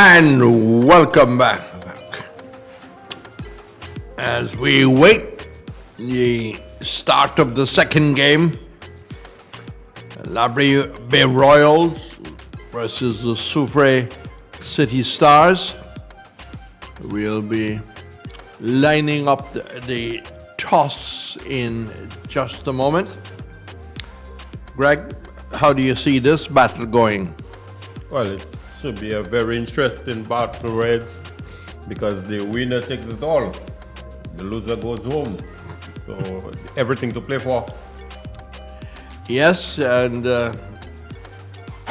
And welcome back. As we wait the start of the second game, Laborie Bay Royals versus the Soufriere City Stars. We'll be lining up the toss in just a moment. Greg, how do you see this battle going? Well, it should be a very interesting battle, Reds, because the winner takes it all. The loser goes home. So everything to play for. Yes, and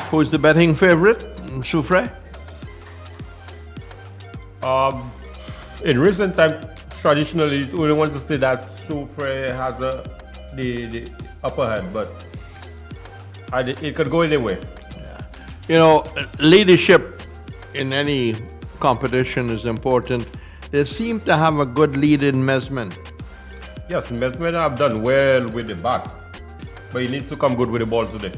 who's the betting favorite? Soufriere? In recent times, traditionally, we want to say that Soufriere has the upper hand, but it could go anyway. You know, leadership in any competition is important. They seem to have a good lead in Mesman. Yes, Mesman have done well with the bat, but he needs to come good with the ball today.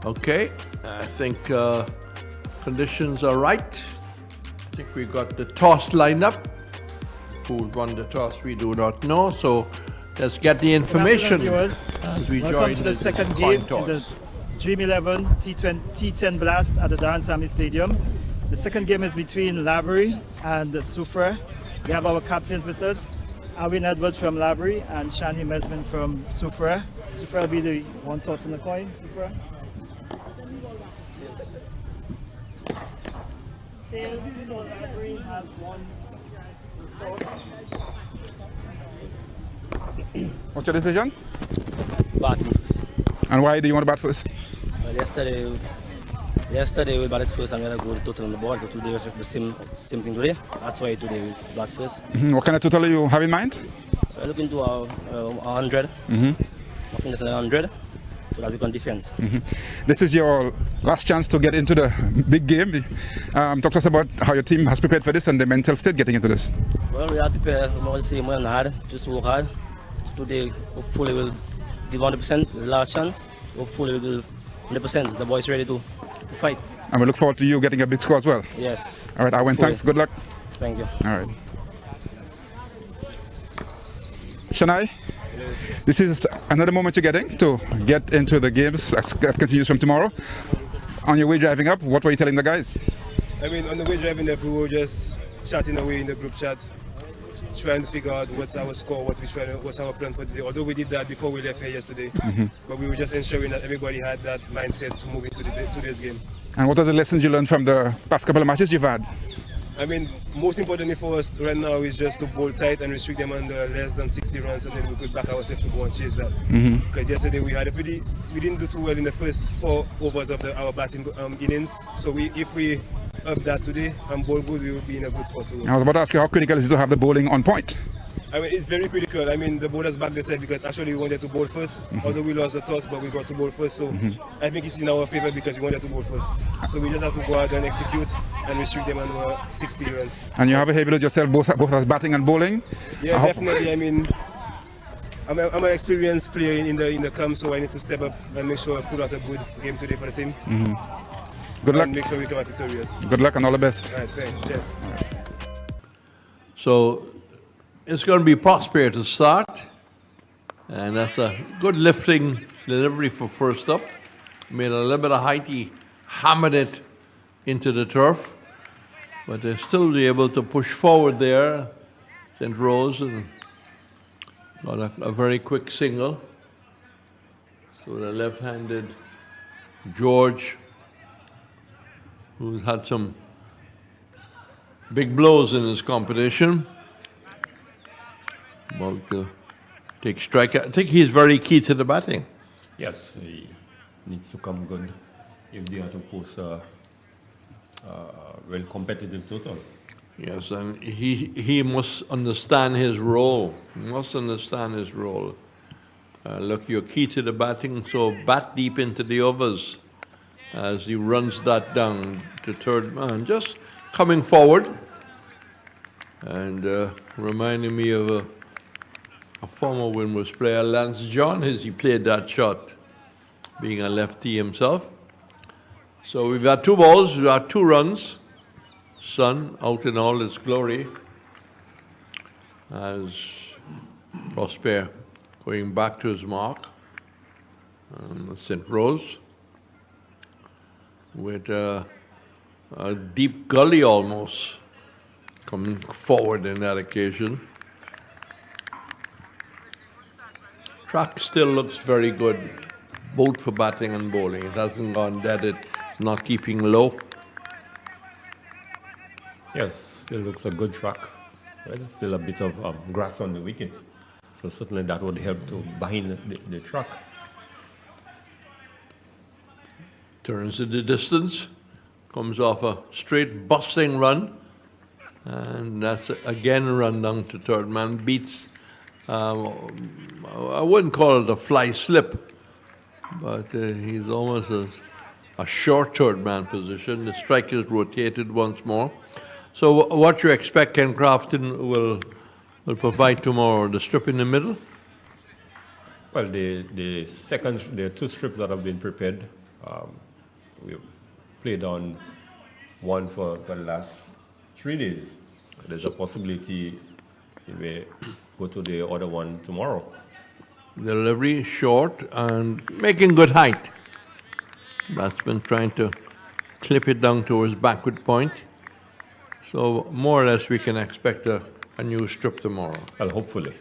Okay, I think conditions are right. I think we got the toss lined up. Who won the toss, we do not know. So let's get the information viewers. as we Welcome join to the second coin game in toss. the Dream 11 T10 Blast at the Darren Sammy Stadium. The second game is between Laborie and Soufriere. We have our captains with us, Alvin Edwards from Laborie and Shani Mesman from Soufriere. Soufriere will be the one tossing the coin. Soufriere. Tails, so Laborie has one toss. What's your decision? Batting first. And why do you want to bat first? Well, yesterday we batted first and we had a good total on the board. So today was the same thing today. That's why today we bat first. What kind of total do you have in mind? We're looking to 100. I think that's 100 so that we can defend. This is your last chance to get into the big game. Talk to us about how your team has prepared for this and the mental state getting into this. Well, we are prepared. We want to say more than hard, just work hard. So today, hopefully, we'll give 100%. The last chance. Hopefully, we'll 100%. The boys ready to fight. And we look forward to you getting a big score as well. Yes. All right, Arwen, thanks. Good luck. Thank you. All right. Shani, this is another moment you're getting to get into the games as continues from tomorrow. On your way driving up, what were you telling the guys? I mean, on the way driving up, we were just chatting away in the group chat, trying to figure out what's our score, what's our plan for the day. Although we did that before we left here yesterday, but we were just ensuring that everybody had that mindset to move into today's game. And what are the lessons you learned from the past couple of matches you've had? I mean, most importantly for us right now is just to bowl tight and restrict them under less than 60 runs, and then we could back ourselves to go and chase that. Because yesterday we didn't do too well in the first 4 overs of our batting innings. So if we up that today and bowl good, we will be in a good spot to win. I was about to ask you how critical is it to have the bowling on point? I mean, it's very critical. I mean, the bowlers back themselves because actually we wanted to bowl first, although we lost the toss, but we got to bowl first. So I think it's in our favor because we wanted to bowl first. So we just have to go out and execute and restrict them under 60 runs. And you have a heavy load yourself, both as batting and bowling? Yeah, definitely. I mean, I'm an experienced player in the camp, so I need to step up and make sure I put out a good game today for the team. Good luck. And make sure we come out victorious. Good luck and all the best. All right, thanks. Cheers. So it's going to be Prospere to start, and that's a good lifting delivery for first up. Made a little bit of height, he hammered it into the turf, but they're still able to push forward there. St. Rose and got a very quick single. So the left-handed George, who's had some big blows in his competition, about to take strike. I think he's very key to the batting. Yes, he needs to come good if they are to post a well competitive total. Yes, and he must understand his role. He must understand his role. Look, you're key to the batting, so bat deep into the overs as he runs that down to third man. Just coming forward and reminding me of a former Windward player, Lance John, as he played that shot, being a lefty himself. So we've got 2 balls, we've got 2 runs. Sun out in all its glory as Prosper going back to his mark. St. Rose with a deep gully almost coming forward in that occasion. Track still looks very good, both for batting and bowling. It hasn't gone dead, it's not keeping low. Yes, still looks a good track. There's still a bit of grass on the wicket. So certainly that would help to bind the track. Turns in the distance, comes off a straight busting run, and that's again a run down to third man. Beats, I wouldn't call it a fly slip, but he's almost a short third man position. The strike is rotated once more. So what you expect Ken Crafton will provide tomorrow? The strip in the middle? Well, there are 2 strips that have been prepared. We played on one for the last 3 days. There's a possibility we may go to the other one tomorrow. Delivery short and making good height. Batsman trying to clip it down towards backward point. So more or less we can expect a new strip tomorrow. Well, hopefully.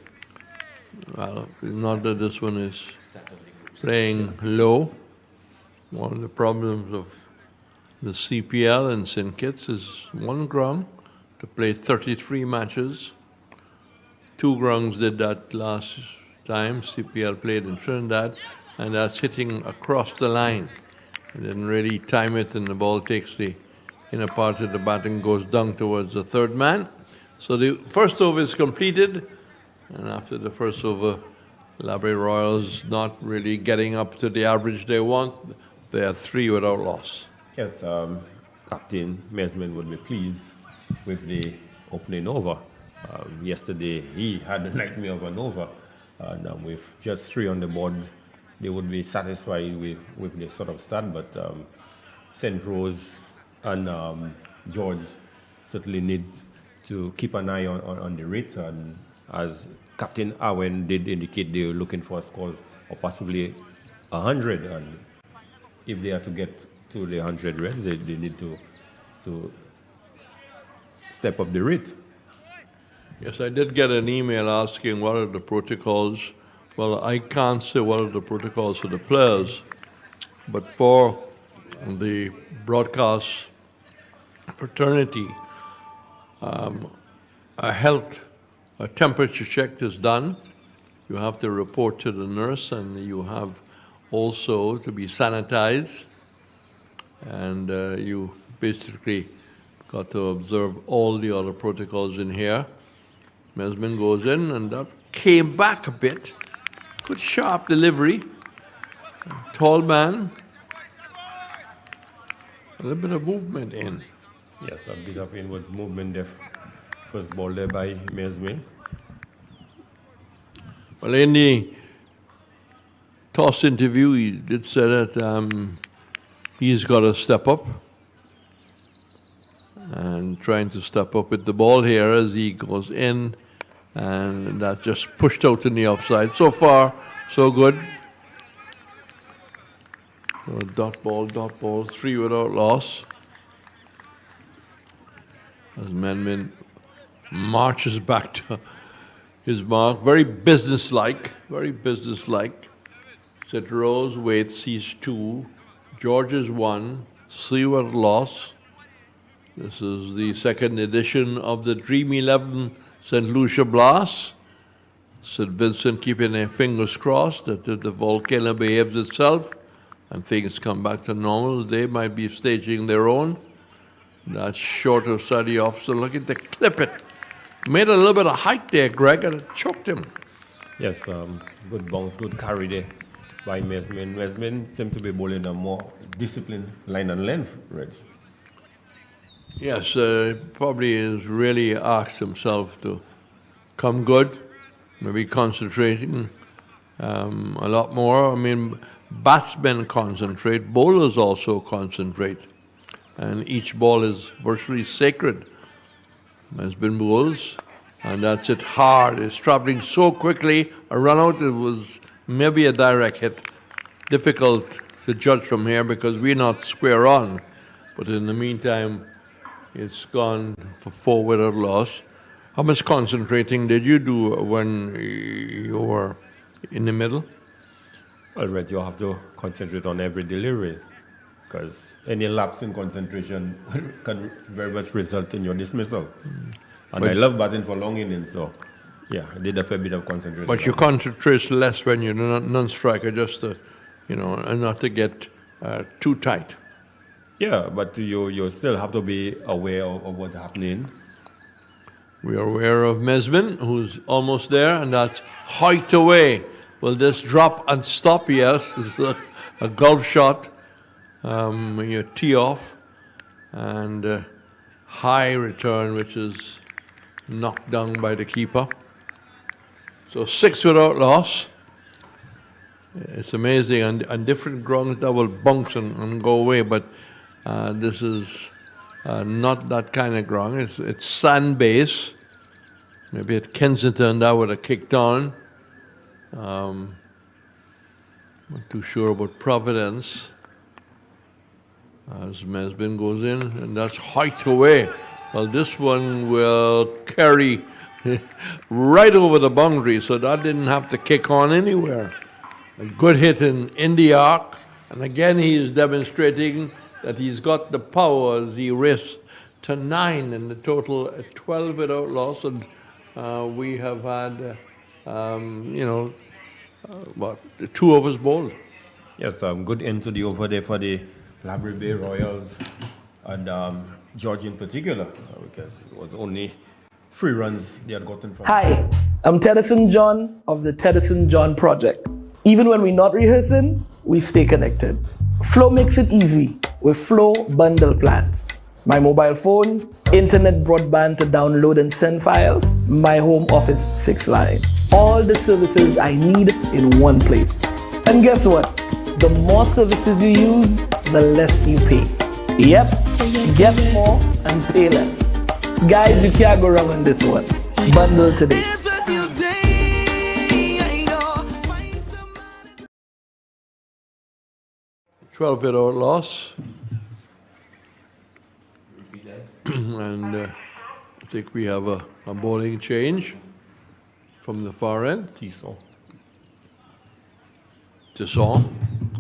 Well, not that this one is playing low. One of the problems of the CPL and St. Kitts is 1 ground to play 33 matches. 2 grounds did that last time CPL played in Trinidad, and that's hitting across the line. It didn't really time it, and the ball takes the inner part of the bat and goes down towards the third man. So the first over is completed, and after the first over, Laborie Royals not really getting up to the average they want. They are 3 without loss. Yes, Captain Mesman would be pleased with the opening over. Yesterday, he had a nightmare of an over. And with just 3 on the board, they would be satisfied with the sort of start. But St. Rose and George certainly needs to keep an eye on the rate. And as Captain Owen did indicate, they were looking for a score of possibly 100. And if they are to get to the 100 runs, they need to step up the rate. Yes, I did get an email asking what are the protocols. Well, I can't say what are the protocols for the players, but for the broadcast fraternity, a temperature check is done. You have to report to the nurse, and you have also to be sanitized, and you basically got to observe all the other protocols in here. Mesman goes in, and that came back a bit. Good sharp delivery. Tall man. A little bit of movement in. Yes, a bit of inward movement there. First ball there by Mesman. Well, in the toss interview, he did say that he's got to step up. And trying to step up with the ball here as he goes in. And that just pushed out in the offside. So far, so good. So dot ball, 3 without loss. As Menmin marches back to his mark. Very businesslike, very businesslike. St. Rose waits, he's 2. George is 1. 3 without loss. This is the second edition of the Dream 11 St. Lucia Blast. St. Vincent keeping their fingers crossed that the volcano behaves itself and things come back to normal. They might be staging their own. That's short of study officer looking to clip it. Made a little bit of height there, Greg, and it choked him. Yes, good bounce, good carry there by Mesman. Mesman seemed to be bowling a more disciplined line and length, Reds. Yes, probably has really asked himself to come good, maybe concentrating a lot more. I mean, batsmen concentrate, bowlers also concentrate. And each ball is virtually sacred. Mesbin bowls, and that's it hard. It's traveling so quickly. A run out, it was maybe a direct hit. Difficult to judge from here because we're not square on. But in the meantime, it's gone for 4 without loss. How much concentrating did you do when you were in the middle? Well, Red, you have to concentrate on every delivery because any lapse in concentration can very much result in your dismissal. And I love batting for long innings, so yeah, I did a fair bit of concentration. But you concentrate less when you're non-striker, just to, and not to get too tight. Yeah, but you still have to be aware of what's happening. We are aware of Mesbin, who's almost there, and that's hiked away. Will this drop and stop? Yes, it's a golf shot. When you tee off, and high return, which is knocked down by the keeper. So 6 without loss. It's amazing, and different grounds that will bounce and go away, but this is not that kind of ground. It's sand base. Maybe at Kensington that would have kicked on. Not too sure about Providence. As Mesbin goes in, and that's hiked away. Well, this one will carry right over the boundary, so that didn't have to kick on anywhere. A good hit in the arc, and again he's demonstrating that he's got the power as he raced to 9 in the total, 12 without loss, and we have had, 2 overs bowled. Yes, good end to the over there for the Laborie Bay Royals and George in particular, because it was only 3 runs they had gotten from. Hi, I'm Tedison John of the Tedison John Project. Even when we're not rehearsing, we stay connected. Flow makes it easy with Flow bundle plans. My mobile phone, internet broadband to download and send files, my home office fixed line. All the services I need in one place. And guess what? The more services you use, the less you pay. Yep, get more and pay less. Guys, you can't go wrong on this one. Bundle today. 12 without loss. And I think we have a bowling change from the far end. T10. Tisson,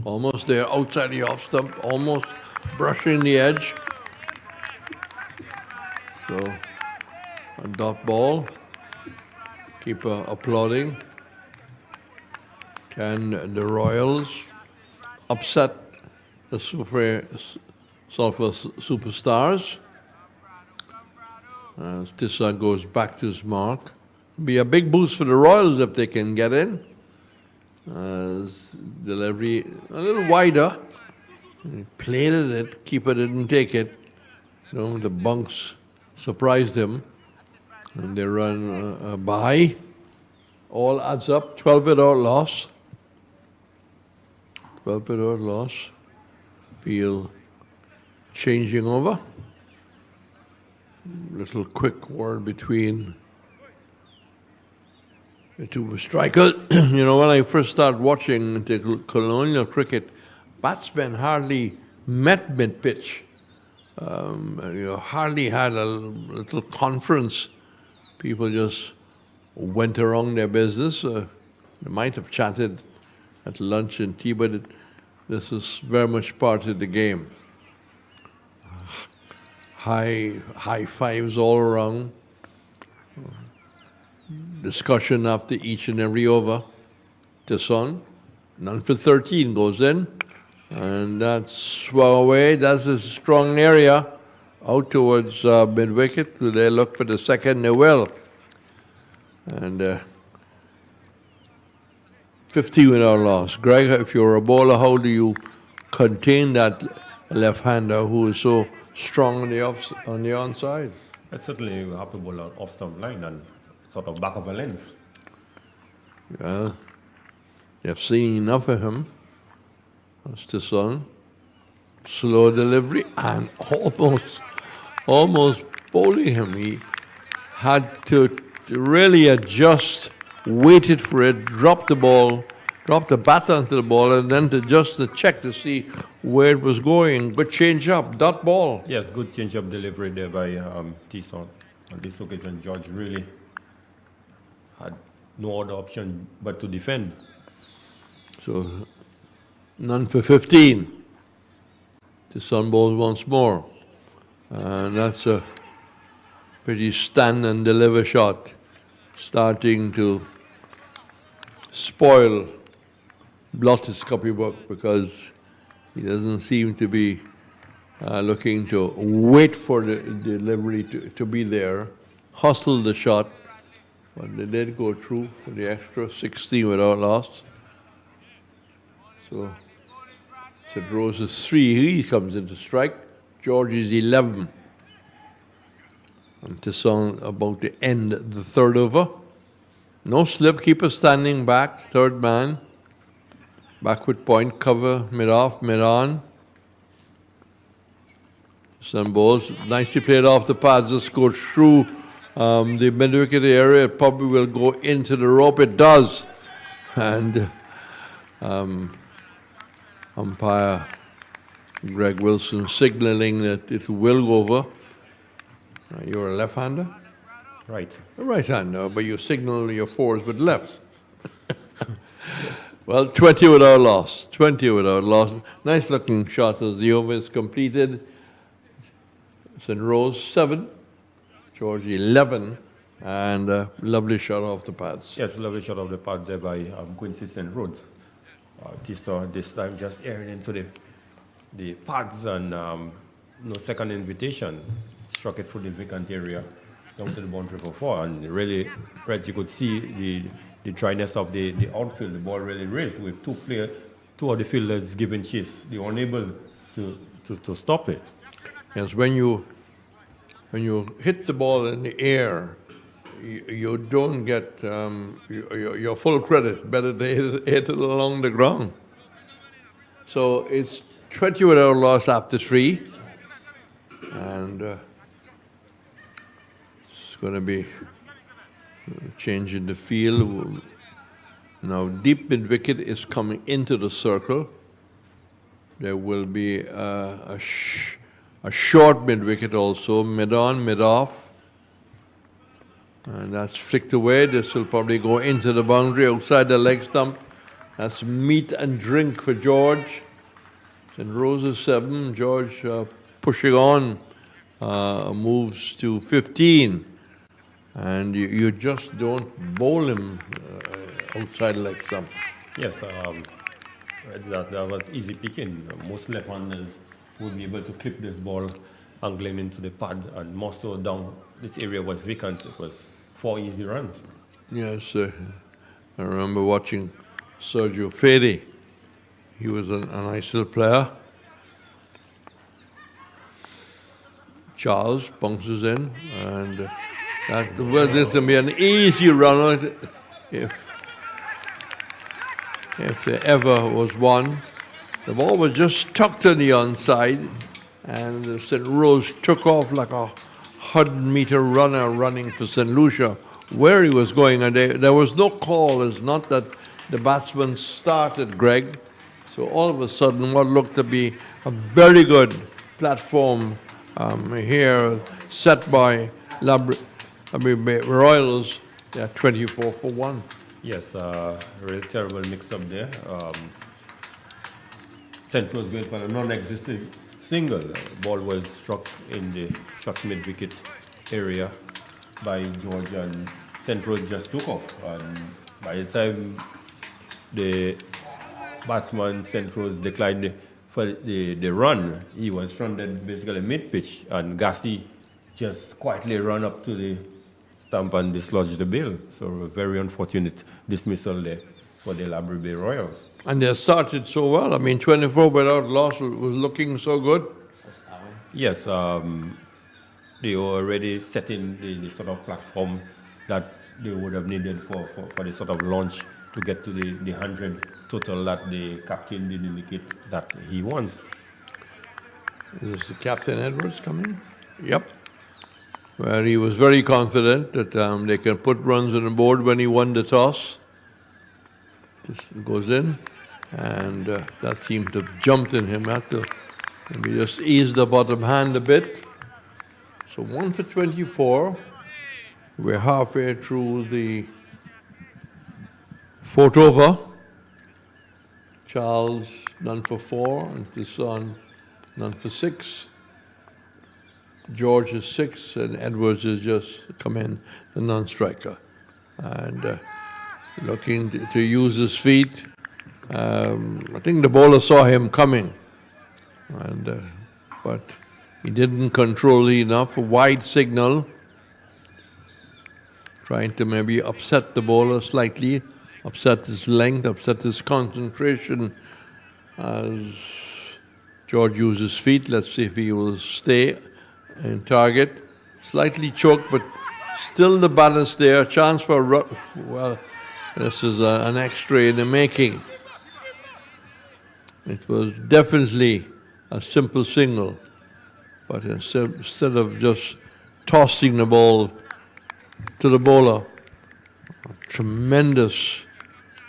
almost there, outside the off stump, almost brushing the edge. So, a dot ball. Keeper applauding. Can the Royals upset the Soufriere Superstars? As Tissa goes back to his mark. Be a big boost for the Royals if they can get in. As delivery a little wider. He played at it, keeper didn't take it. The bunks surprised him. And they run a bye. All adds up, 12 without loss. 12 without loss. Field changing over. Little quick word between the 2 strikers. When I first started watching the colonial cricket, batsmen hardly met mid-pitch. Hardly had a little conference. People just went around their business. They might have chatted at lunch and tea, but this is very much part of the game. High fives all around. Discussion after each and every over. Tisson, none for 13 goes in. And that's swung away. That's a strong area. Out towards mid-wicket. Do they look for the second? They will. And 50 without loss. Greg, if you're a bowler, how do you contain that left-hander who is so strong on the onside? I certainly have to bowl an off-stump line and sort of back up a length. Yeah. You've seen enough of him. Stisson. Slow delivery and almost bowling him. He had to really adjust, waited for it, dropped the bat onto the ball, and then to just to check to see where it was going. Good change up, dot ball. Yes, good change up delivery there by T10. On this occasion, George really had no other option but to defend. So none for 15. The Sun bowls once more. And that's a pretty stand and deliver shot, starting to blot his copybook, because he doesn't seem to be looking to wait for the delivery to be there. Hustled the shot, but they did go through for the extra 16 without loss. So St. Rose is 3, he comes into strike. George is 11. And Tisson about to end the third over. No slip, keeper standing back, third man. Backward point, cover, mid-off, mid-on. Some balls, nicely played off the pads, just go through the mid-wicket area. It probably will go into the rope, it does. And umpire Greg Wilson signaling that it will go over. You're a left-hander? Right. A right-hander, but you signal your fours with left. Well, 20 without loss. 20 without loss. Nice looking shot as the over is completed. St. Rose 7, George 11, and a lovely shot off the pads. Yes, lovely shot off the pad there by Quincy St. Rose. Tista this time just airing into the pads, and no second invitation. Struck it through the vacant area down to the boundary for 4, and really, Reg, you could see the dryness of the outfield. The ball really raised with two of the fielders giving chase. They were unable to stop it. Yes, when you hit the ball in the air, you don't get your full credit. Better to hit it along the ground. So it's 20 without loss after 3, and it's going to be change in the field. Now deep mid wicket is coming into the circle. There will be a short mid wicket also, mid on, mid off. And that's flicked away. This will probably go into the boundary outside the leg stump. That's meat and drink for George. St. Rose is 7. George pushing on, moves to 15. And you just don't bowl him outside the leg stump. Yes, that was easy picking. Most left-handers would be able to clip this ball, angling into the pad, and more so down. This area was vacant. It was 4 easy runs. Yes, I remember watching Sergio Fede. He was a nice little player. Charles bounces in, and this will be an easy run if there ever was one. The ball was just tucked on the onside, and the St. Rose took off like a 100-meter runner running for St. Lucia, where he was going. And there was no call. It's not that the batsman started, Greg. So all of a sudden, what looked to be a very good platform here set by Royals, they're 24 for 1. Yes, real terrible mix-up there. St. Rose going for a non-existent single. Ball was struck in the short mid-wicket area by George, and St. Rose just took off. And by the time the batsman St. Rose declined for the run, he was stranded basically mid-pitch, and Gassi just quietly ran up to the stump and dislodged the bail. So a very unfortunate dismissal there for the Laborie Royals. And they started so well. I mean, 24 without loss was looking so good. Yes, they were already setting the sort of platform that they would have needed for the sort of launch to get to the 100 total that the captain did indicate that he wants. Is the Captain Edwards coming? Yep. Well, he was very confident that they can put runs on the board when he won the toss. This goes in, and that seemed to have jumped in him. Had to maybe just ease the bottom hand a bit. So 1 for 24. We're halfway through the fourth over. Charles none for 4, and Tisson none for 6. George is 6, and Edwards has just come in, the non-striker. And looking to use his feet. I think the bowler saw him coming, and but he didn't control enough. A wide signal, trying to maybe upset the bowler slightly, upset his length, upset his concentration as George uses feet. Let's see if he will stay in target. Slightly choked, but still the balance there. Chance for well, this is an X-ray in the making. It was definitely a simple single, but instead of just tossing the ball to the bowler, a tremendous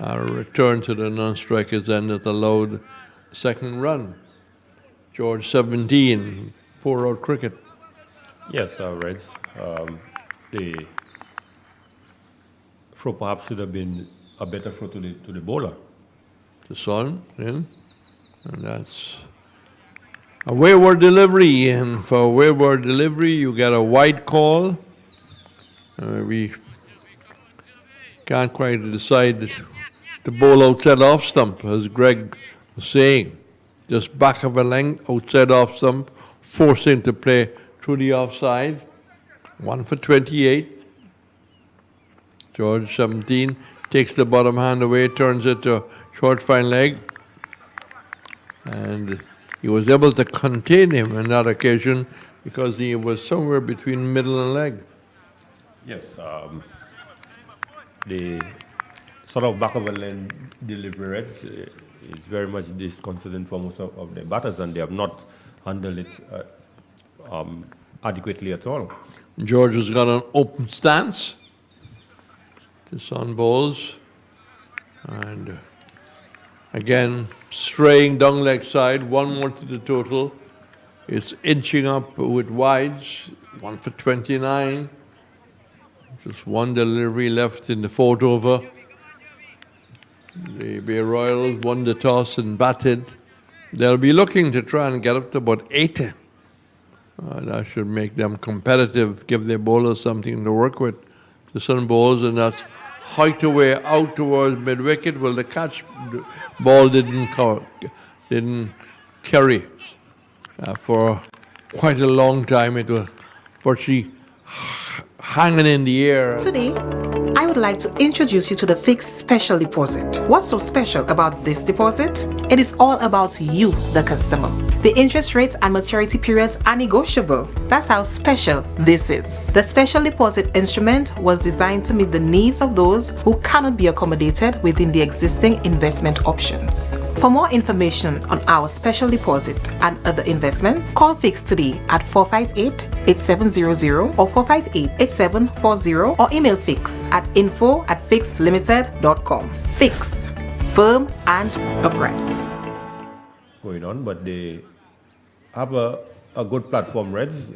return to the non-striker's end that allowed a second run. George 17, 4-out cricket. Yes, Reds. The throw perhaps should have been a better throw to the bowler. The Son in, and that's a wayward delivery. And for a wayward delivery, you get a wide call. We can't quite decide to bowl outside off stump, as Greg was saying. Just back of a length, outside off stump, forcing to play through the offside. 1 for 28. George 17 takes the bottom hand away, turns it to short fine leg. And he was able to contain him on that occasion because he was somewhere between middle and leg. Yes, the sort of back of a lane delivery Reds is very much disconcerting for most of the batters, and they have not handled it adequately at all. George has got an open stance. This on bowls. And again, straying down leg side, one more to the total. It's inching up with wides, 1 for 29. Just one delivery left in the fourth over. The Bay Royals won the toss and batted. They'll be looking to try and get up to about 80. That should make them competitive, give their bowlers something to work with. The Sun bowls, and that's height away out towards mid-wicket. Well, the catch ball didn't carry for quite a long time. It was virtually hanging in the air. Today, I would like to introduce you to the fixed special deposit. What's so special about this deposit? It is all about you, the customer. The interest rates and maturity periods are negotiable. That's how special this is. The special deposit instrument was designed to meet the needs of those who cannot be accommodated within the existing investment options. For more information on our special deposit and other investments, call Fix today at 458-8700 or 458-8740 or email Fix at info@fixlimited.com. Fix, firm and upright. Going on, but they have a good platform, Reds,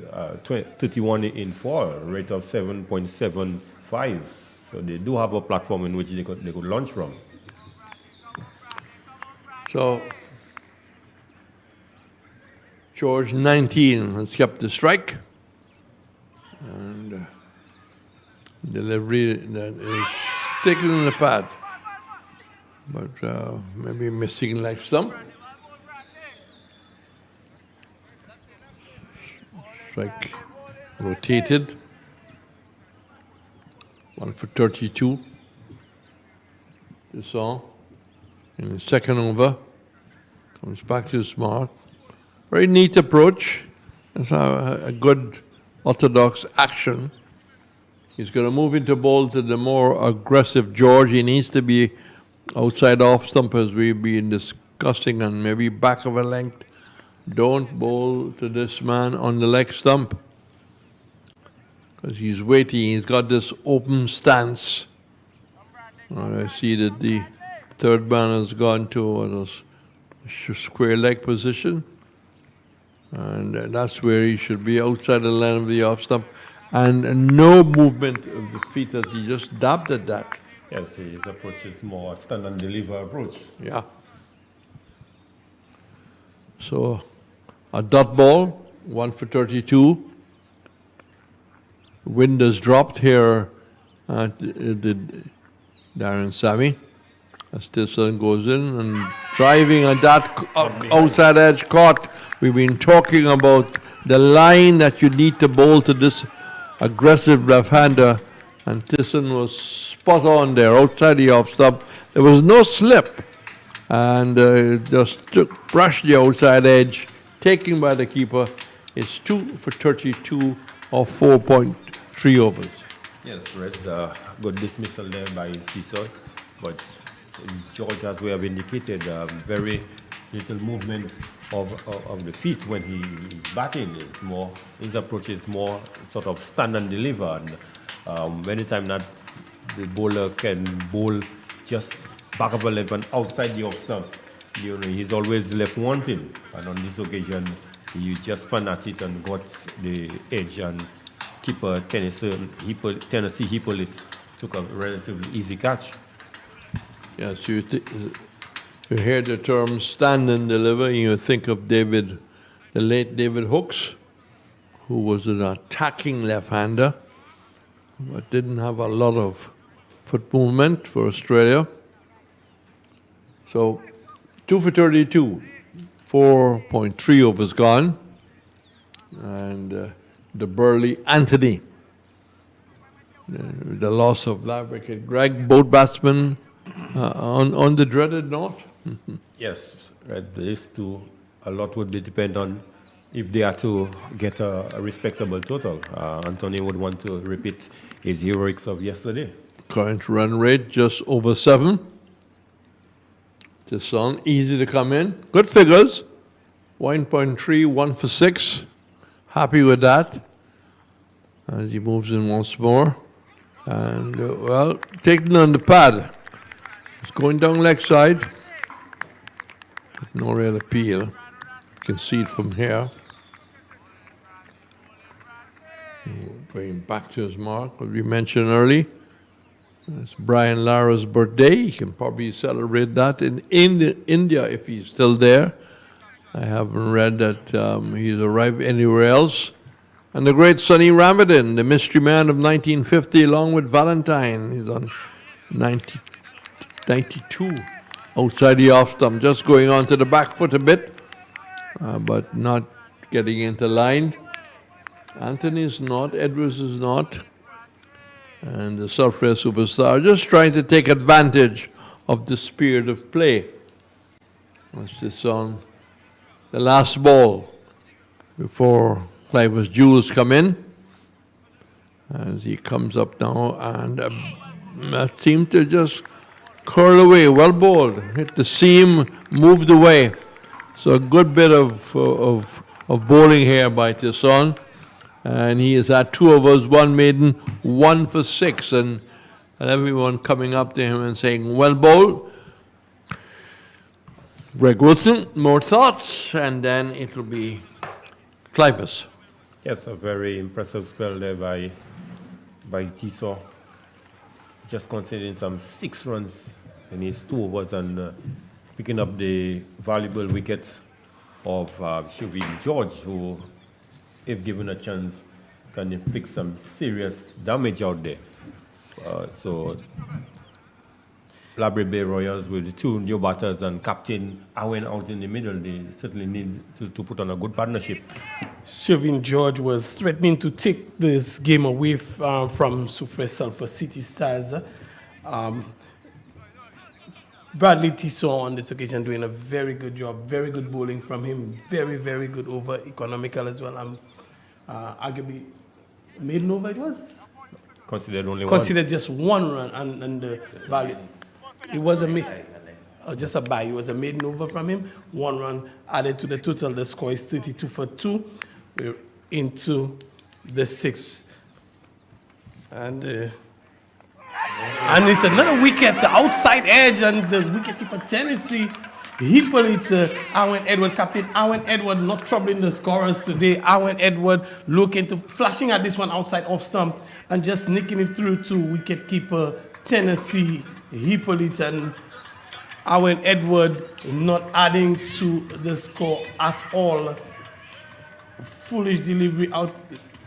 31 in 4, rate of 7.75. So they do have a platform in which they could launch from. So George 19 has kept the strike, and delivery that is taken in the pad, but maybe missing leg stump. Strike rotated. 1 for 32. This all. In the second over, comes back to his mark. Very neat approach. It's a good orthodox action. He's going to move into bowl to the more aggressive George. He needs to be outside off stump, as we've been discussing, and maybe back of a length. Don't bowl to this man on the leg stump, because he's waiting. He's got this open stance. I see that the third man has gone to a square leg position, and that's where he should be, outside the line of the off stump, and no movement of the feet as he just dabbed at that. Yes, his approach is more stand and deliver approach. Yeah. So a dot ball, 1 for 32. Wind has dropped here at Darren Sammy. As T10 goes in and driving on that outside edge caught. We've been talking about the line that you need to bowl to this aggressive left-hander, and T10 was spot on there outside the off stump. There was no slip, and just brushed the outside edge, taken by the keeper. It's 2 for 32 or 4.3 overs. Yes, Red's good dismissal there by T10, but George, as we have indicated, very little movement of the feet when he's batting. It's more, his approach is more sort of stand and deliver. And many times that the bowler can bowl just back of a leg and outside the off stump. You know, he's always left wanting. And on this occasion, he just spun at it and got the edge, and keeper Tennessee Hippolyte took a relatively easy catch. Yes, you hear the term stand and deliver, and you think of the late David Hooks, who was an attacking left-hander, but didn't have a lot of foot movement for Australia. So 2 for 32, 4.3 overs gone, and the Burley Anthony, the loss of Laborie Greg, both batsmen on the dreaded note. Yes, right. These two, a lot would depend on if they are to get a respectable total. Anthony would want to repeat his heroics of yesterday. Current run rate just over 7. T10 easy to come in. Good figures. 1.3, 1 for 6. Happy with that. As he moves in once more. And, well, taking on the pad. It's going down leg side. No real appeal. You can see it from here. Going back to his mark, what we mentioned early. It's Brian Lara's birthday. He can probably celebrate that in India if he's still there. I haven't read that he's arrived anywhere else. And the great Sonny Ramadan, the mystery man of 1950, along with Valentine. He's on 92 outside the off stump, just going on to the back foot a bit, but not getting into line. Anthony's not, Edwards is not, and the Soufriere superstar just trying to take advantage of the spirit of play. That's this on the last ball before Cliver's Jewels come in. As he comes up now, and that seemed to just curl away, well bowled, hit the seam, moved away. So a good bit of bowling here by T10. And he is at 2 overs, 1 maiden, 1 for 6. And everyone coming up to him and saying, well bowled. Greg Wilson, more thoughts, and then it'll be Cliver's. Yes, a very impressive spell there by T10. Just conceding some 6 runs in his 2 overs and picking up the valuable wickets of Soufriere George, who, if given a chance, can inflict some serious damage out there. So Laborie Bay Royals with the 2 new batters and Captain Owen out in the middle, they certainly need to put on a good partnership. Soufriere George was threatening to take this game away from Soufriere Sulphur City Stars. Bradley T10 on this occasion doing a very good job, very good bowling from him, very, very good over, economical as well. Arguably, maiden over it was? Considered only Considered just 1 run and the value. It was just a bye. It was a maiden over from him. 1 run added to the total. The score is 32 for 2. We're into the 6th. And it's another wicket outside edge, and the wicketkeeper Tennessee. Hippolyte, Owen Edward, Captain Owen Edward, not troubling the scorers today. Owen Edward flashing at this one outside off stump and just nicking it through to wicketkeeper Tennessee Hippolyte, and Owen Edward not adding to the score at all. Foolish delivery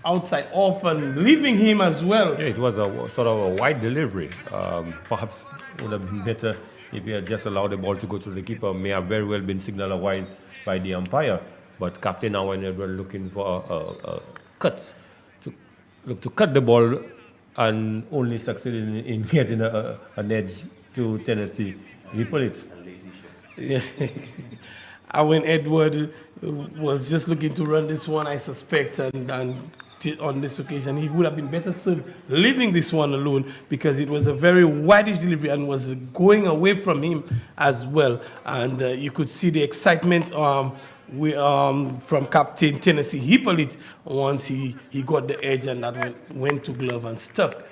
outside off and leaving him as well. Yeah, it was a sort of a wide delivery. Perhaps would have been better if he had just allowed the ball to go to the keeper. May have very well been signaled wide by the umpire. But Captain Owen Edward looking for cuts to cut the ball and only succeeded in getting an edge to Tennessee Hippolyte. Yeah. Owen Edward was just looking to run this one, I suspect, and on this occasion he would have been better served leaving this one alone, because it was a very wideish delivery and was going away from him as well. And you could see the excitement from Captain Tennessee Hippolyte once he got the edge, and that went to glove and stuck.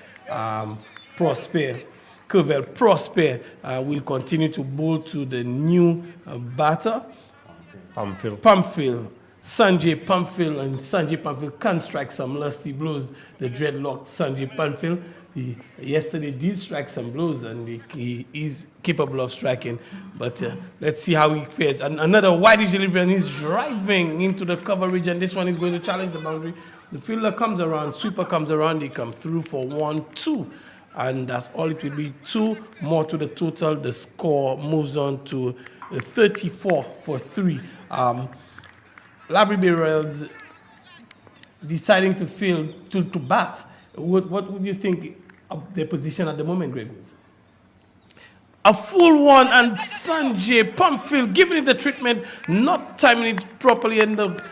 Covell Prosper will continue to bowl to the new batter. Pamphil. Sanjay Pamphil, and Sanjay Pamphil can strike some lusty blows. The dreadlocked Sanjay Pamphil, yesterday did strike some blows, and he is capable of striking. But let's see how he fares. And another wideish delivery, and he's driving into the coverage, and this one is going to challenge the boundary. The fielder comes around, sweeper comes around, they come through for 1-2. And that's all it will be. 2 more to the total. The score moves on to 34 for 3. Laborie Bay Royals deciding to bat. What would you think of their position at the moment, Greg Woods? A full one, and Sanjay Pamphil giving it the treatment, not timing it properly, and the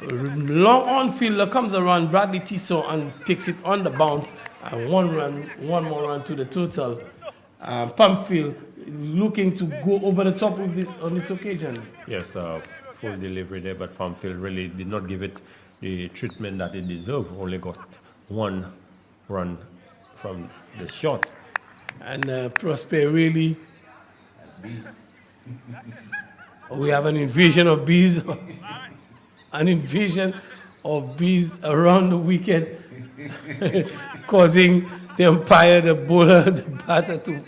long on fielder comes around, Bradley Tissot, and takes it on the bounce, and 1 more run to the total. Pamphil looking to go over the top on this occasion. Yes, full delivery there, but Pamphil really did not give it the treatment that it deserved. Only got 1 run from the shot. And Prosper really... We have an invasion of bees. An invasion of bees around the wicket, causing the umpire, the bowler, the batter to...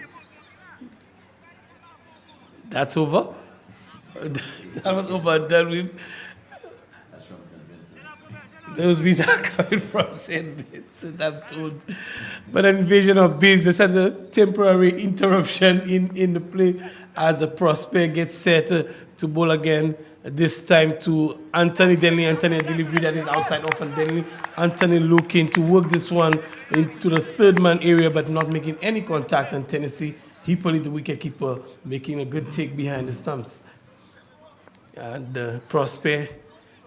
That's over? That was over and done with. That's from St. Vincent. Those bees are coming from St. Vincent, I'm told. But an invasion of bees, they said the temporary interruption in the play as a Prosper gets set to bowl again. This time to Anthony Denley. Anthony, a delivery that is outside off, and Denley. Anthony looking to work this one into the third man area, but not making any contact. And Tennessee Hippolyte, the wicketkeeper, making a good take behind the stumps. And Prosper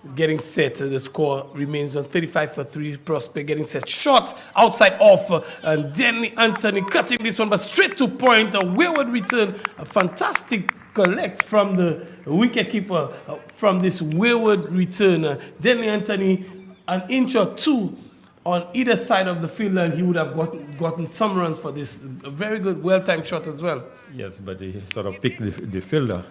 is getting set. The score remains on 35 for 3. Prosper getting set. Shot outside off. And Denley Anthony cutting this one, but straight to point. A wayward return. A fantastic collect from the wicketkeeper from this wayward return. Denley Anthony, an inch or 2 on either side of the field, and he would have gotten some runs for this. A very good, well-timed shot as well. Yes, but he sort of picked the fielder.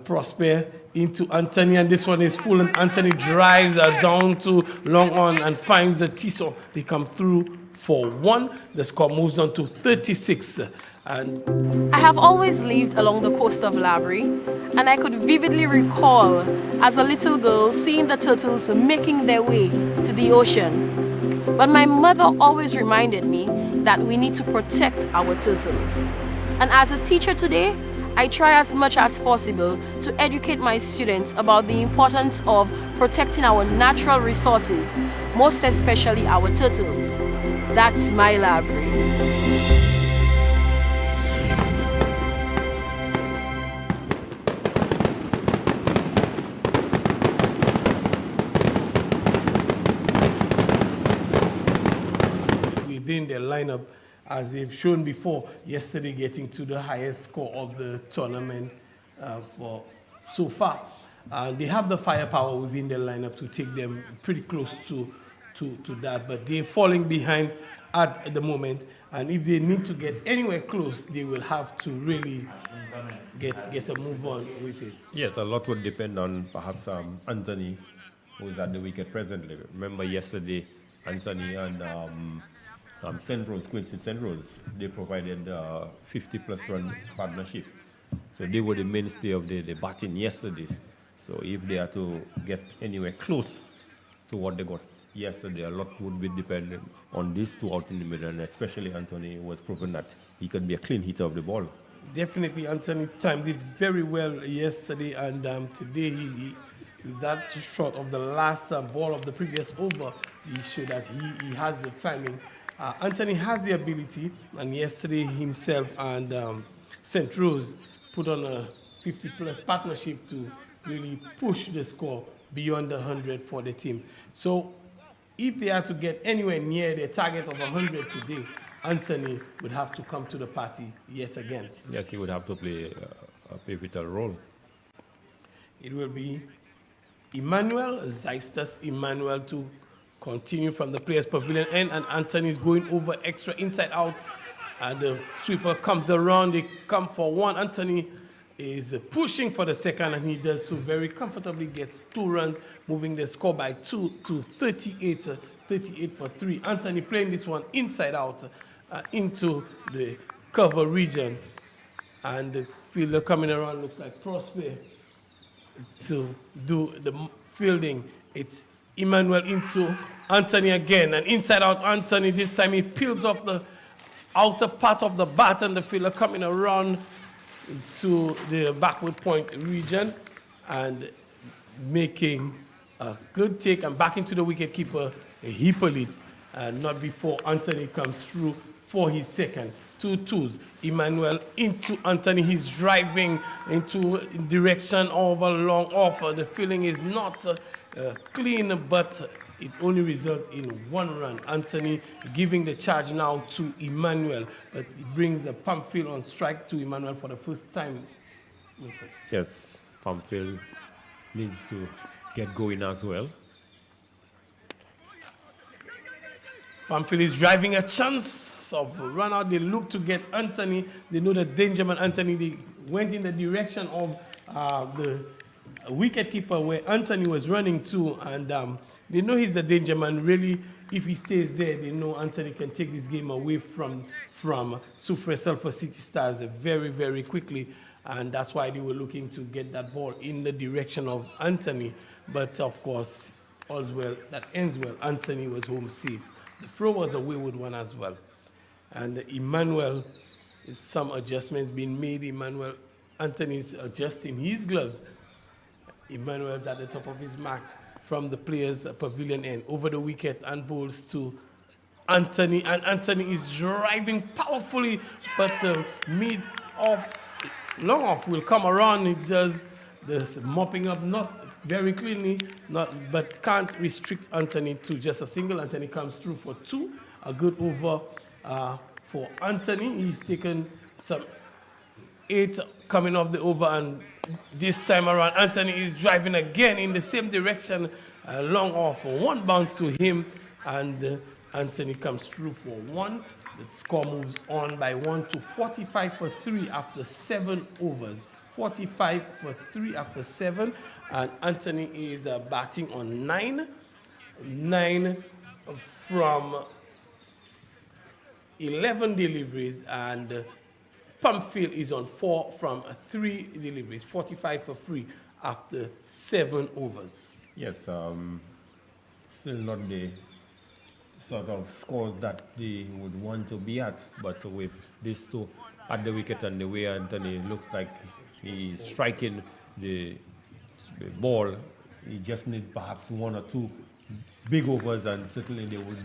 Prosper into Anthony, and this one is full, and Anthony drives down to long on and finds the Tissot. They come through for 1. The score moves on to 36. And I have always lived along the coast of Laborie, and I could vividly recall as a little girl seeing the turtles making their way to the ocean. But my mother always reminded me that we need to protect our turtles. And as a teacher today, I try as much as possible to educate my students about the importance of protecting our natural resources, most especially our turtles. That's my Laborie. Within their lineup, as they've shown before, yesterday getting to the highest score of the tournament for so far. They have the firepower within their lineup to take them pretty close to that, but they're falling behind at the moment. And if they need to get anywhere close, they will have to really get a move on with it. Yes, a lot would depend on perhaps Anthony, who is at the wicket presently. Remember yesterday, Anthony and Quincy St. Rose, they provided 50-plus run partnership. So they were the mainstay of the batting yesterday. So if they are to get anywhere close to what they got yesterday, a lot would be dependent on these two out in the middle, and especially Anthony was proven that he could be a clean hitter of the ball. Definitely, Anthony timed it very well yesterday, and today he that shot of the last ball of the previous over, he showed that he has the timing. Anthony has the ability, and yesterday himself and St. Rose put on a 50-plus partnership to really push the score beyond the 100 for the team. So if they are to get anywhere near their target of 100 today, Anthony would have to come to the party yet again. Yes, he would have to play a pivotal role. It will be Emmanuel, Zeistas Emmanuel to continue from the players' pavilion end, and Anthony is going over extra inside out. And the sweeper comes around, they come for one. Anthony is pushing for the second, and he does so very comfortably, gets 2 runs, moving the score by 2 to 38, 38 for 3. Anthony playing this one inside out into the cover region, and the fielder coming around looks like Prosper to do the fielding. It's Emmanuel into Anthony again, and inside out Anthony. This time he peels off the outer part of the bat, and the fielder coming around to the backward point region and making a good take and back into the wicket keeper Hippolyte, not before Anthony comes through for his second. 2 twos. Emmanuel into Anthony. He's driving into direction of a long offer. The feeling is not clean, but it only results in 1 run. Anthony giving the charge now to Emmanuel, but it brings the Pumpfield on strike to Emmanuel for the first time. Yes, Pumpfield needs to get going as well. Pumpfield is driving a chance of run out. They look to get Anthony. They know the danger man Anthony. They went in the direction of the wicketkeeper where Anthony was running to, and they know he's the danger man. Really, if he stays there, they know Anthony can take this game away from Soufriere Sulphur City Stars very, very quickly, and that's why they were looking to get that ball in the direction of Anthony. But of course, all's well that ends well. Anthony was home safe. The throw was a wayward one as well. And Emmanuel, some adjustments being made. Anthony's adjusting his gloves. Emmanuel's at the top of his mark from the players' pavilion end, over the wicket and bowls to Anthony. And Anthony is driving powerfully, but mid-off, long off will come around. He does this mopping up, not very cleanly, but can't restrict Anthony to just a single. Anthony comes through for 2. A good over for Anthony. He's taken some 8 coming off the over, and this time around Anthony is driving again in the same direction, long off. 1 bounce to him, and Anthony comes through for 1. The score moves on by 1 to 45 for 3 after 7 overs. 45 for 3 after 7, and Anthony is batting on 9 from 11 deliveries, and Pumpfield is on 4 from 3 deliveries. 45 for 3 after 7 overs. Yes, still not the sort of scores that they would want to be at, but with these 2 at the wicket and the way Anthony looks like he's striking the ball, he just needs perhaps 1 or 2 big overs, and certainly they would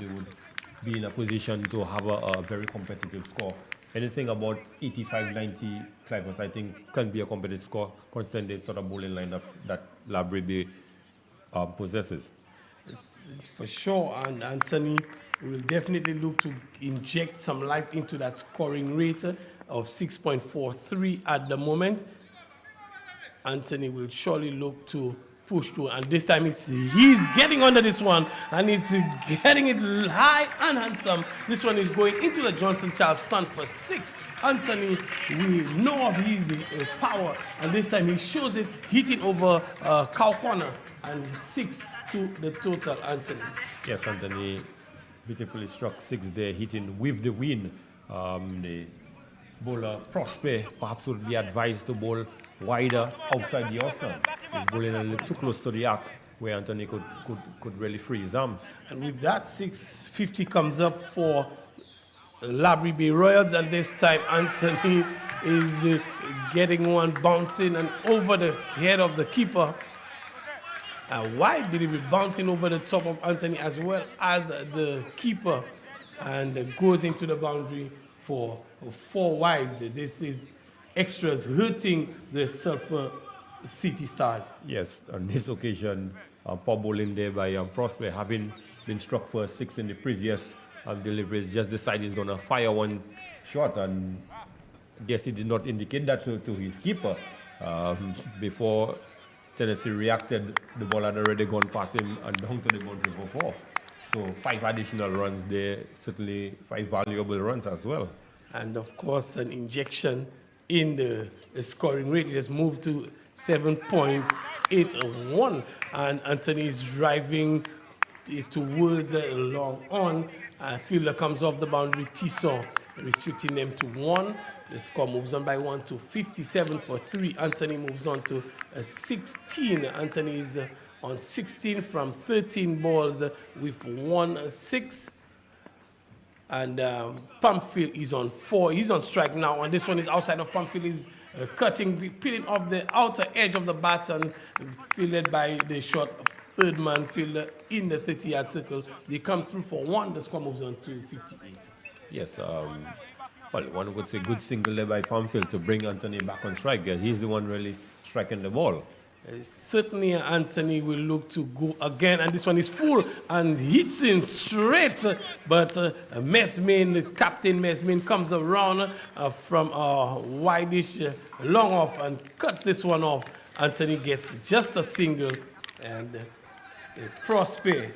be in a position to have a very competitive score. Anything about 85, 90 Clippers, I think, can be a competitive score, considering the sort of bowling lineup that Laborie possesses. For sure, and Anthony will definitely look to inject some life into that scoring rate of 6.43 at the moment. Anthony will surely look to push through, and this time he's getting under this one, and he's getting it high and handsome. This one is going into the Johnson Charles stand for 6. Anthony, we know of his power, and this time he shows it, hitting over cow corner, and 6 to the total, Anthony. Yes, Anthony beautifully struck 6 there, hitting with the wind. The bowler Prosper perhaps would be advised to bowl wider outside the Austin. He's bowling a little too close to the arc where Anthony could really free his arms. And with that, 650 comes up for Laborie Bay Royals, and this time Anthony is getting one bouncing and over the head of the keeper. Wide delivery bouncing over the top of Anthony as well as the keeper, and goes into the boundary for 4 wides. This is extras hurting the Sulphur City Stars. Yes, on this occasion, poor bowling there by Prosper, having been struck for 6 in the previous deliveries, just decided he's going to fire one shot, and I guess he did not indicate that to his keeper. Before Tennessee reacted, the ball had already gone past him and down to the boundary for 4. So 5 additional runs there, certainly 5 valuable runs as well. And of course, an injection in the scoring rate. It has moved to 7.81, and Anthony is driving towards a long on. Fielder comes off the boundary, T10, restricting them to 1. The score moves on by 1 to 57 for 3. Anthony moves on to 16. Anthony is on 16 from 13 balls with 1 6. And Pumpfield is on 4. He's on strike now, and this one is outside of Pumpfield. He's cutting, peeling off the outer edge of the bats, and fielded by the short third man fielder in the 30-yard circle. They come through for 1. The score moves on to 58. Yes, well, one would say good single there by Pumpfield to bring Anthony back on strike. He's the one really striking the ball. Certainly Anthony will look to go again, and this one is full and hits in straight, but Mesmin, Captain Mesmin, comes around from a wideish long off and cuts this one off. Anthony gets just a single, and Prosper,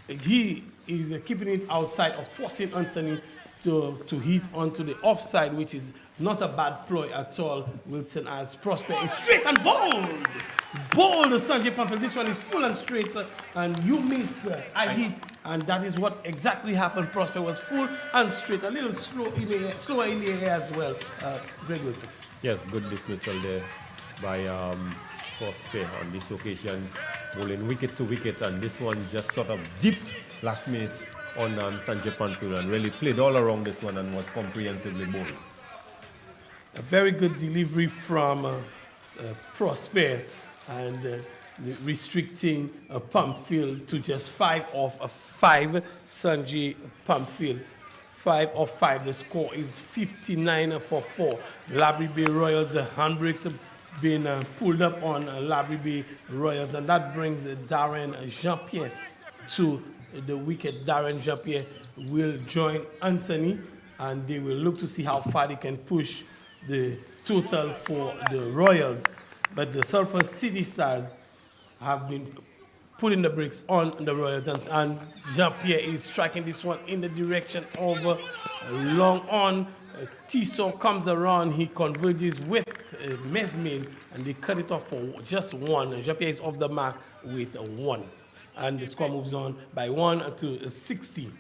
he is keeping it outside or forcing Anthony to hit onto the offside, which is not a bad ploy at all. Wilson as Prosper is straight and bold. Bold, Sanjay Pumpfield. This one is full and straight, and you miss, I hit, and that is what exactly happened. Prosper was full and straight, a little slower in the air as well. Greg Wilson. Yes, good dismissal there by Prosper on this occasion, bowling wicket to wicket, and this one just sort of dipped last minute on Sanjay Pumpfield and really played all around this one and was comprehensively bowled. A very good delivery from Prosper, and restricting Pumpfield to just 5 off of 5. Sanjay Pumpfield, 5 off 5. The score is 59 for 4. Laborie Bay Royals, the handbrakes have been pulled up on Laborie Bay Royals, and that brings Darren Jean-Pierre to the wicket. Darren Jean-Pierre will join Anthony, and they will look to see how far they can push the total for the Royals. But the Sulphur City Stars have been putting the brakes on the Royals, and Jean-Pierre is striking this one in the direction of long on. Tissot comes around, he converges with Mesmin, and they cut it off for just 1. Jean-Pierre is off the mark with 1. And the score moves on by 1 to 60.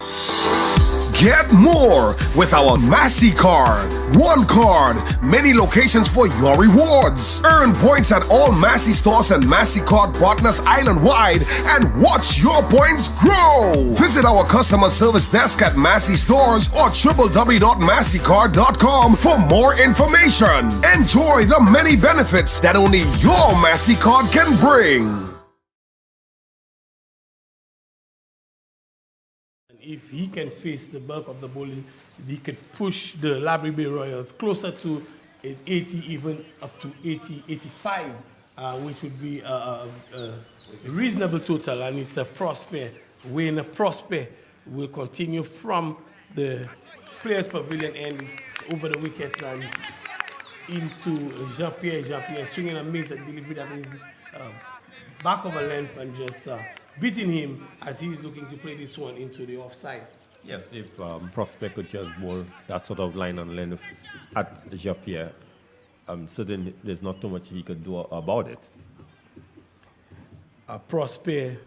Get more with our Massey card. One card, many locations for your rewards. Earn points at all Massey stores and Massey card partners island-wide and watch your points grow. Visit our customer service desk at Massey stores or www.masseycard.com for more information. Enjoy the many benefits that only your Massey card can bring. If he can face the bulk of the bowling, he could push the Laborie Bay Royals closer to 80, even up to 80, 85, which would be a reasonable total. And it's a Prosper. When Prosper will continue from the Players Pavilion ends over the wickets and into Jean-Pierre. Jean-Pierre swinging a miss at delivery that is back of a length and just beating him as he's looking to play this one into the offside. Yes, if Prospect could just bowl that sort of line and length at Jean-Pierre, certainly there's not too much he could do about it. Prosper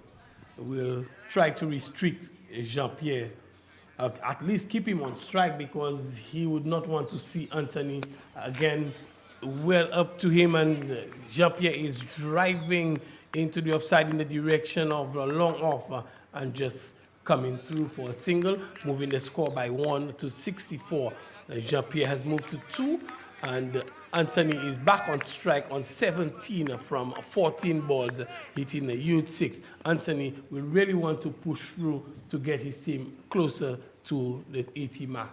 will try to restrict Jean-Pierre, at least keep him on strike, because he would not want to see Anthony again well up to him, and Jean-Pierre is driving into the offside in the direction of a long off and just coming through for a single, moving the score by 1 to 64. Jean-Pierre has moved to 2, and Anthony is back on strike on 17 from 14 balls, hitting a huge 6. Anthony will really want to push through to get his team closer to the 80 mark.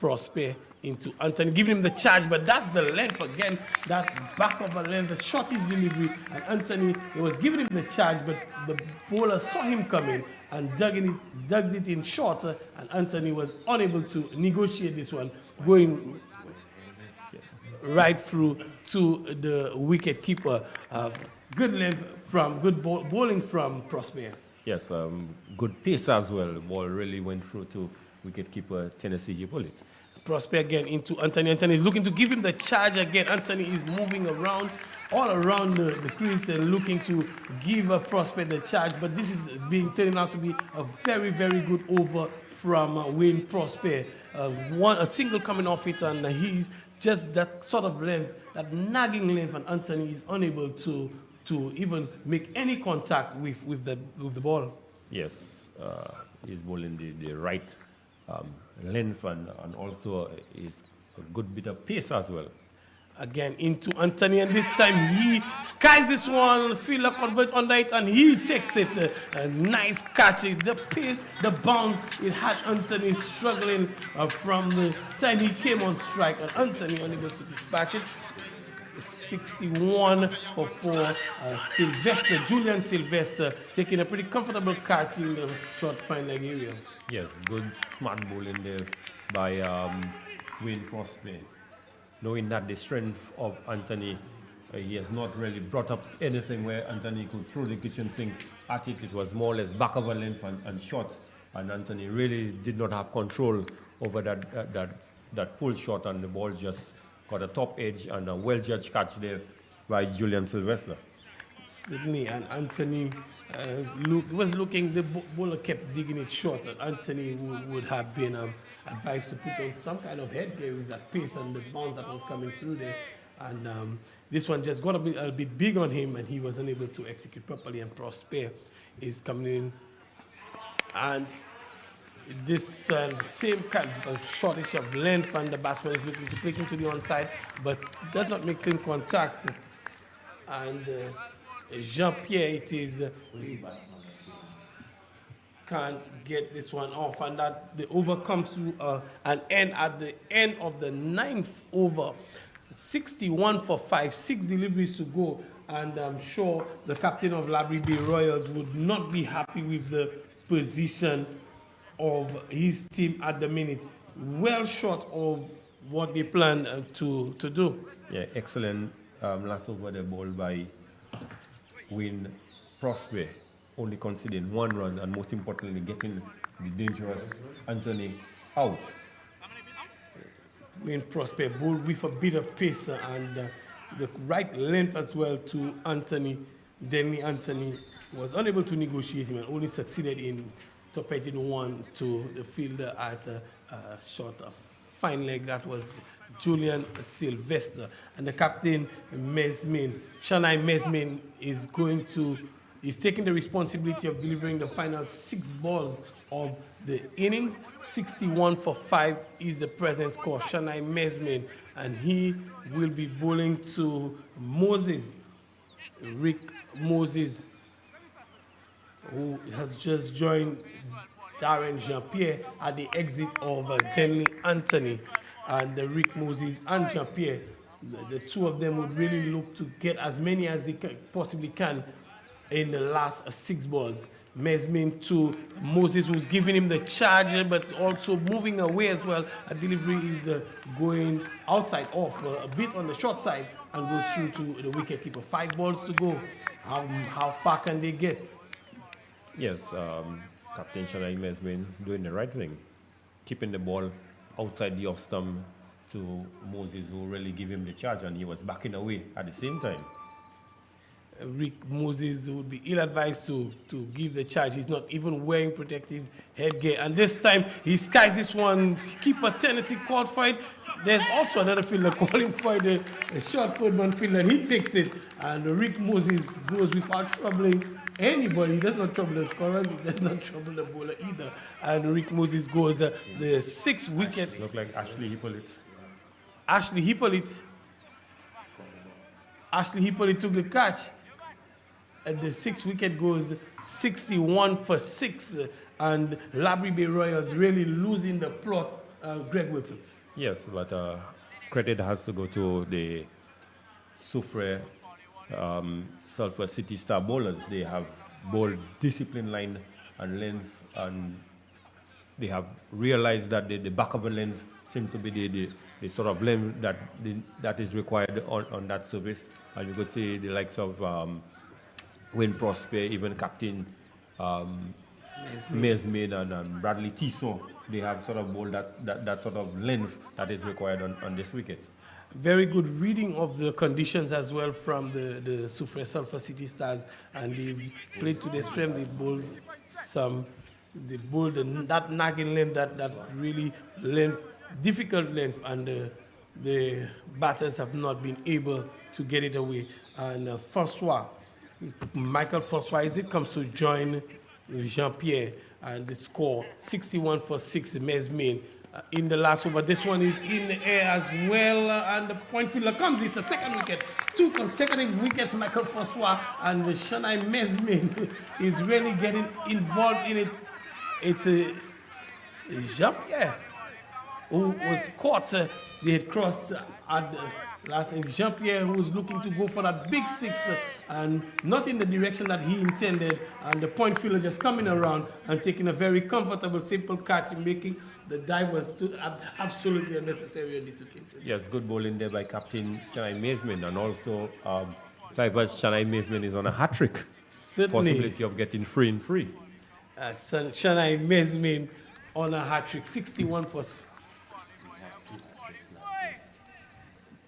Prosper into Anthony, giving him the charge, but that's the length again, that back of a length, the shot is delivery, and Anthony, he was giving him the charge, but the bowler saw him coming and dug it in short, and Anthony was unable to negotiate this one, going right through to the wicket keeper. Good length from, good bowling from Prosper. Yes, good pace as well. The ball really went through to wicketkeeper Tennessee Bullet. Prosper again into Anthony. Anthony is looking to give him the charge again. Anthony is moving around, all around the crease and looking to give Prosper the charge. But this is turning out to be a very, very good over from Wayne Prosper. A single coming off it, and he's just that sort of length, that nagging length, and Anthony is unable to even make any contact with the ball. Yes, he's bowling the right length and also is a good bit of pace as well. Again into Anthony, and this time he skies this one, fielder converts under it, and he takes it. A nice catch. The pace, the bounce, it had Anthony struggling from the time he came on strike, and Anthony unable to dispatch it. 61 for 4. Sylvester, Julian Sylvester, taking a pretty comfortable catch in the short fine leg area. Yes, good smart bowling there by Wayne Prosper. Knowing that the strength of Anthony, he has not really brought up anything where Anthony could throw the kitchen sink at it. It was more or less back of a length and short, and Anthony really did not have control over that pull shot, and the ball just got a top edge and a well-judged catch there by Julian Sylvester. Certainly, and Anthony was looking, the bowler kept digging it short, and Anthony would have been advised to put on some kind of headgear with that pace and the bounce that was coming through there. And this one just got a bit big on him, and he was unable to execute properly, and Prosper is coming in. And this same kind of shortish of length, and the batsman is looking to break into the onside, but does not make clean contact. And Jean-Pierre, it is, can't get this one off, and that the over comes to an end at the end of the 9th over. 61 for 5, 6 deliveries to go, and I'm sure the captain of Laborie Bay Royals would not be happy with the position of his team at the minute. Well short of what they planned to do. Yeah, excellent last over the ball by Wayne Prosper, only conceding 1 run, and most importantly getting the dangerous Anthony out. Wayne Prosper bowled with a bit of pace and the right length as well to Anthony. Denley Anthony was unable to negotiate him and only succeeded in top edging one to the fielder at a short fine leg. That was Julian Sylvester. And the captain, Mesmin, Shanai Mesmin, is taking the responsibility of delivering the final 6 balls of the innings. 61 for 5 is the present score. Shanai Mesmin, and he will be bowling to Moses, Rick Moses, who has just joined Darren Jean-Pierre at the exit of Denley Anthony. And Rick Moses and Jean-Pierre, the two of them would really look to get as many as they possibly can in the last 6 balls. Mesmin to Moses, who's giving him the charge, but also moving away as well. A delivery is going outside off, a bit on the short side, and goes through to the wicketkeeper. 5 balls to go. How far can they get? Yes, Captain Shanai Mesmin doing the right thing, keeping the ball outside the off stump to Moses, who really gave him the charge, and he was backing away at the same time. Rick Moses would be ill-advised to give the charge. He's not even wearing protective headgear. And this time, he skies this one. Keeper Tennessee calls for it. There's also another fielder calling for it, a short footman fielder, and he takes it. And Rick Moses goes without troubling anybody. He does not trouble the scorers. He does not trouble the bowler either. And Rick Moses goes the 6th wicket. Look like Ashley Hippolyte. Ashley Hippolyte took the catch. And the 6th wicket goes 61 for 6. And Laborie Bay Royals really losing the plot, Greg Wilson. Yes, but credit has to go to the Soufriere Sulphur City Star bowlers. They have bowled discipline line and length, and they have realized that the back of the length seems to be the sort of length that is required on that service. And you could see the likes of Wayne Prosper, even Captain Mesmin and Bradley Tissot, they have sort of bowled that sort of length that is required on this wicket. Very good reading of the conditions as well from the Soufriere Sulphur City Stars, and they played to their strength. They bowled that nagging length, that really difficult length, and the batters have not been able to get it away. And Michael François comes to join Jean-Pierre, and the score 61 for 6 Mesmin in the last over. This one is in the air as well, and the point fielder comes. It's a 2nd wicket, 2 consecutive wickets. Michael François and Shanai Mesmin is really getting involved in it. It's Jean-Pierre who was caught. They had crossed at the last thing. Jean-Pierre, who was looking to go for that big 6 and not in the direction that he intended, and the point fielder just coming around and taking a very comfortable, simple catch, making the dive was absolutely unnecessary on this occasion. Yes, good bowling there by Captain Shanai Mesmin, and also Cliver's Shanai Mesmin is on a hat-trick. Certainly. Possibility of getting free and free. Shanai Mesmin on a hat-trick, 61 for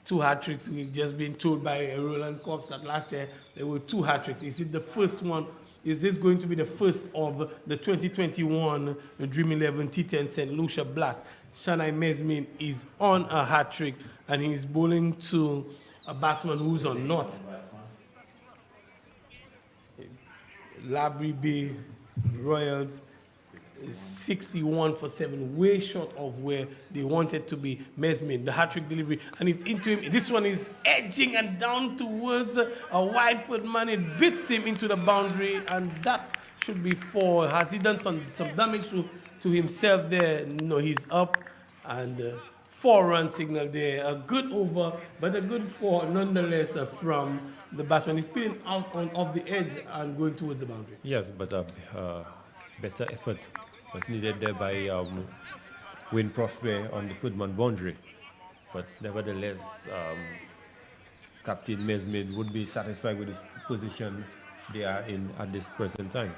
2 hat-tricks. We've just been told by Roland Cox that last year there were 2 hat-tricks. Is it the first one? Is this going to be the first of the 2021 Dream 11 T10 St. Lucia Blast? Shanai Mesmin is on a hat-trick, and he's bowling to a batsman who's on not. Laborie Bay Royals 61 for 7, way short of where they wanted to be. Mesmin, the hat-trick delivery, and it's into him. This one is edging and down towards a wide foot man. It beats him into the boundary, and that should be 4. Has he done some damage to himself there? No, he's up, and 4-run signal there. A good over, but a good 4 nonetheless from the batsman. He's putting out off the edge and going towards the boundary. Yes, but better effort was needed there by Wayne Prosper on the footman boundary. But nevertheless, Captain Mesmin would be satisfied with his position they are in at this present time.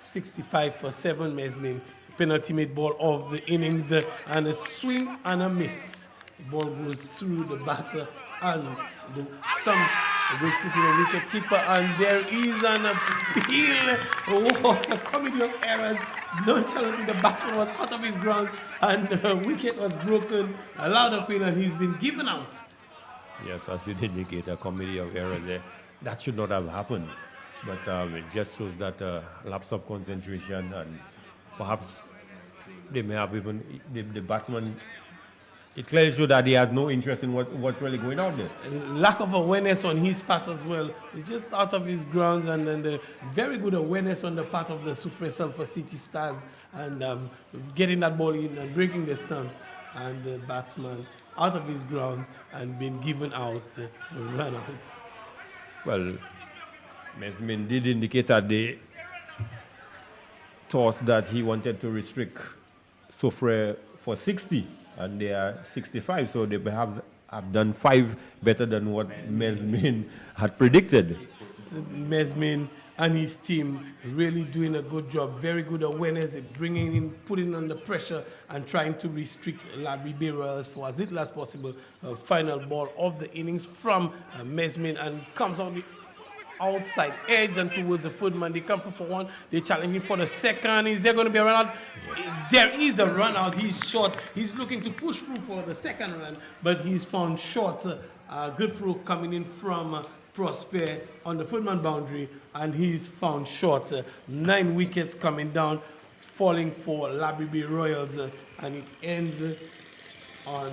65 for 7 Mesmin. Penalty made ball of the innings, and a swing and a miss. The ball goes through the batter and the stump. It goes through to the wicket keeper, and there is an appeal. What a comedy of errors. Nonchalantly, the batsman was out of his ground, and the wicket was broken. A loud appeal, and he's been given out. Yes, as you indicate, a comedy of errors there. That should not have happened. But it just shows that lapse of concentration, and perhaps they may have even, the batsman, it clearly shows that he has no interest in what's really going on there. Lack of awareness on his part as well. He's just out of his grounds, and then the very good awareness on the part of the Soufriere Sulphur City Stars, and getting that ball in and breaking the stumps, and the batsman out of his grounds and being given out, run out. Well, Mesmin did indicate that toss that he wanted to restrict Soufriere for 60, and they are 65, so they perhaps have done 5 better than what Mesmin had predicted. Mesmin and his team really doing a good job, very good awareness, bringing in, putting under pressure and trying to restrict Laborie Bay Royals for as little as possible. Final ball of the innings from Mesmin, and comes on the outside edge and towards the footman. They come for one, they challenge him for the second. Is there going to be a run out? Yes. There is a run out. He's short. He's looking to push through for the second run, but he's found short. Good throw coming in from Prosper on the footman boundary, and he's found short. 9 wickets coming down, falling for Laborie Bay Royals, and it ends on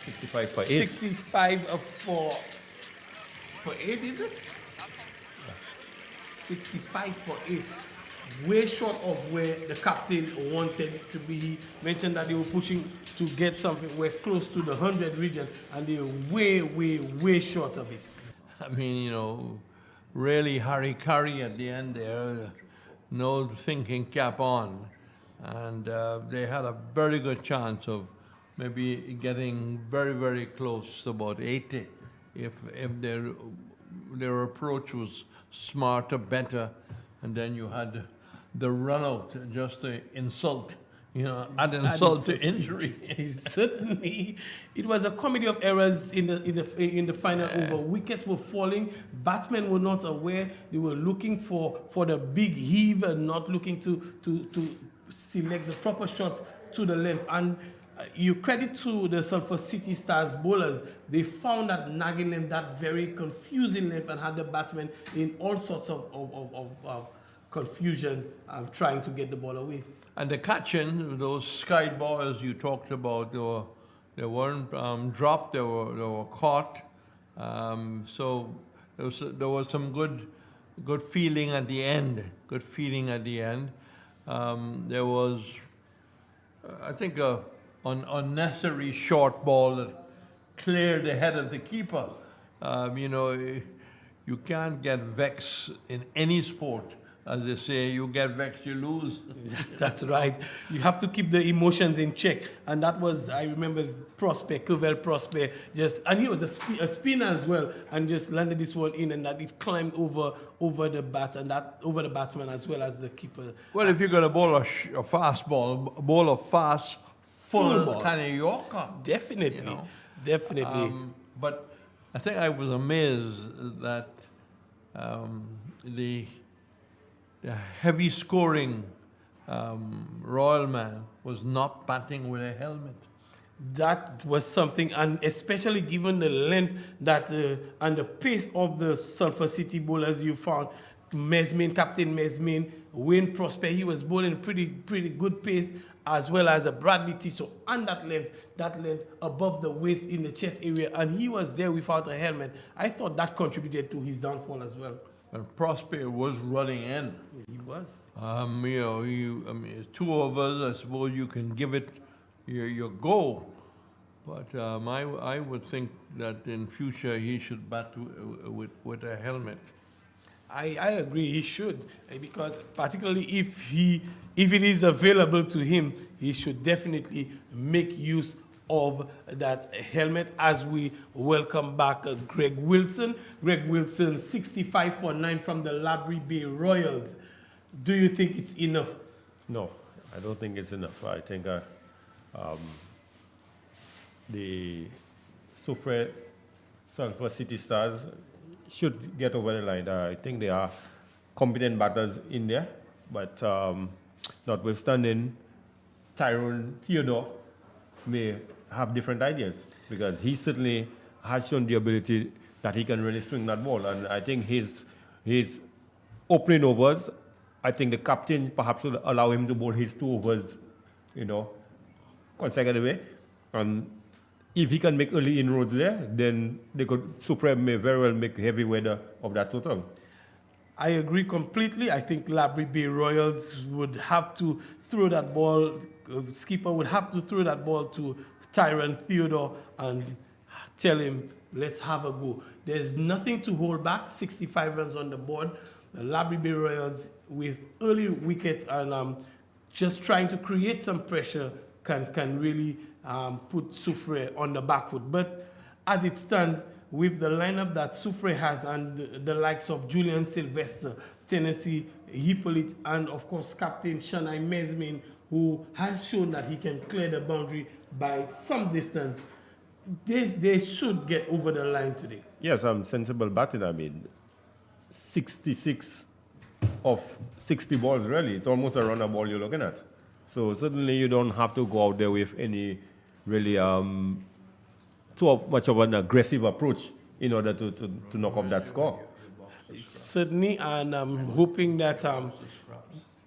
65 for 8. 65 for 8, is it? 65 for 8. Way short of where the captain wanted it to be. He mentioned that they were pushing to get something where close to the 100 region, and they were way short of it. I mean, you know, really hurry at the end there, no thinking cap on. And they had a very good chance of maybe getting very close to about 80 if their approach was smarter, better, and then you had the run out just to insult, you know, add insult to injury. Certainly, it was a comedy of errors in the final over. Wickets were falling. Batsmen were not aware. They were looking for the big heave and not looking to select the proper shots to the length. And you credit to the Sulphur City Stars bowlers. They found that nagging length, that very confusing length, and had the batsmen in all sorts of confusion, trying to get the ball away. And the catching, those sky balls you talked about, they weren't dropped, they were caught. So there was some good feeling at the end. Good feeling at the end. There was, I think, an unnecessary short ball that cleared the head of the keeper. You know, you can't get vexed in any sport. As they say, you get vexed, you lose. That's right. You have to keep the emotions in check. And that was, I remember Prosper, Covell Prosper, and he was a spinner as well, and just landed this one in, and that it climbed over the bat, and that over the batsman as well as the keeper. Well, if you're going to bowl a fast ball, bowl a fast, full kind of Yorker. Definitely, you know? Definitely. But I think I was amazed that the heavy scoring Royal man was not batting with a helmet. That was something, and especially given the length that and the pace of the Sulphur City bowlers you found, Captain Mesmin, Wayne Prosper, he was bowling pretty good pace, as well as a Bradley Tiso, and that length above the waist in the chest area, and he was there without a helmet. I thought that contributed to his downfall as well. And Prosper was running in. He was. You know, 2 overs, I suppose you can give it your go. But I would think that in future he should bat with a helmet. I agree, he should, because particularly if it is available to him, he should definitely make use of that helmet. As we welcome back Greg Wilson. Greg Wilson, 65 for 9 from the Laborie Bay Royals. Do you think it's enough? No, I don't think it's enough. I think the Soufriere Sulphur City Stars should get over the line. I think they are competent batters in there, but notwithstanding, Tyrone Theodore may have different ideas, because he certainly has shown the ability that he can really swing that ball. And I think his opening overs, I think the captain perhaps should allow him to bowl his 2 overs, you know, consecutively. And if he can make early inroads there, then Soufriere may very well make heavy weather of that total. I agree completely. I think Laborie Bay Royals would have to throw that ball, skipper would have to throw that ball to Tyrone Theodore and tell him, let's have a go. There's nothing to hold back. 65 runs on the board. The Laborie Bay Royals with early wickets and just trying to create some pressure can really put Soufriere on the back foot. But as it stands, with the lineup that Soufriere has and the likes of Julian Sylvester, Tennessee Hippolyte, and of course Captain Shanai Mesmin, who has shown that he can clear the boundary by some distance, they should get over the line today. Yes, sensible batting. I mean, 66 of 60 balls, really. It's almost a runner ball you're looking at. So certainly you don't have to go out there with any really too much of an aggressive approach in order to knock off that score. Certainly, and I'm hoping that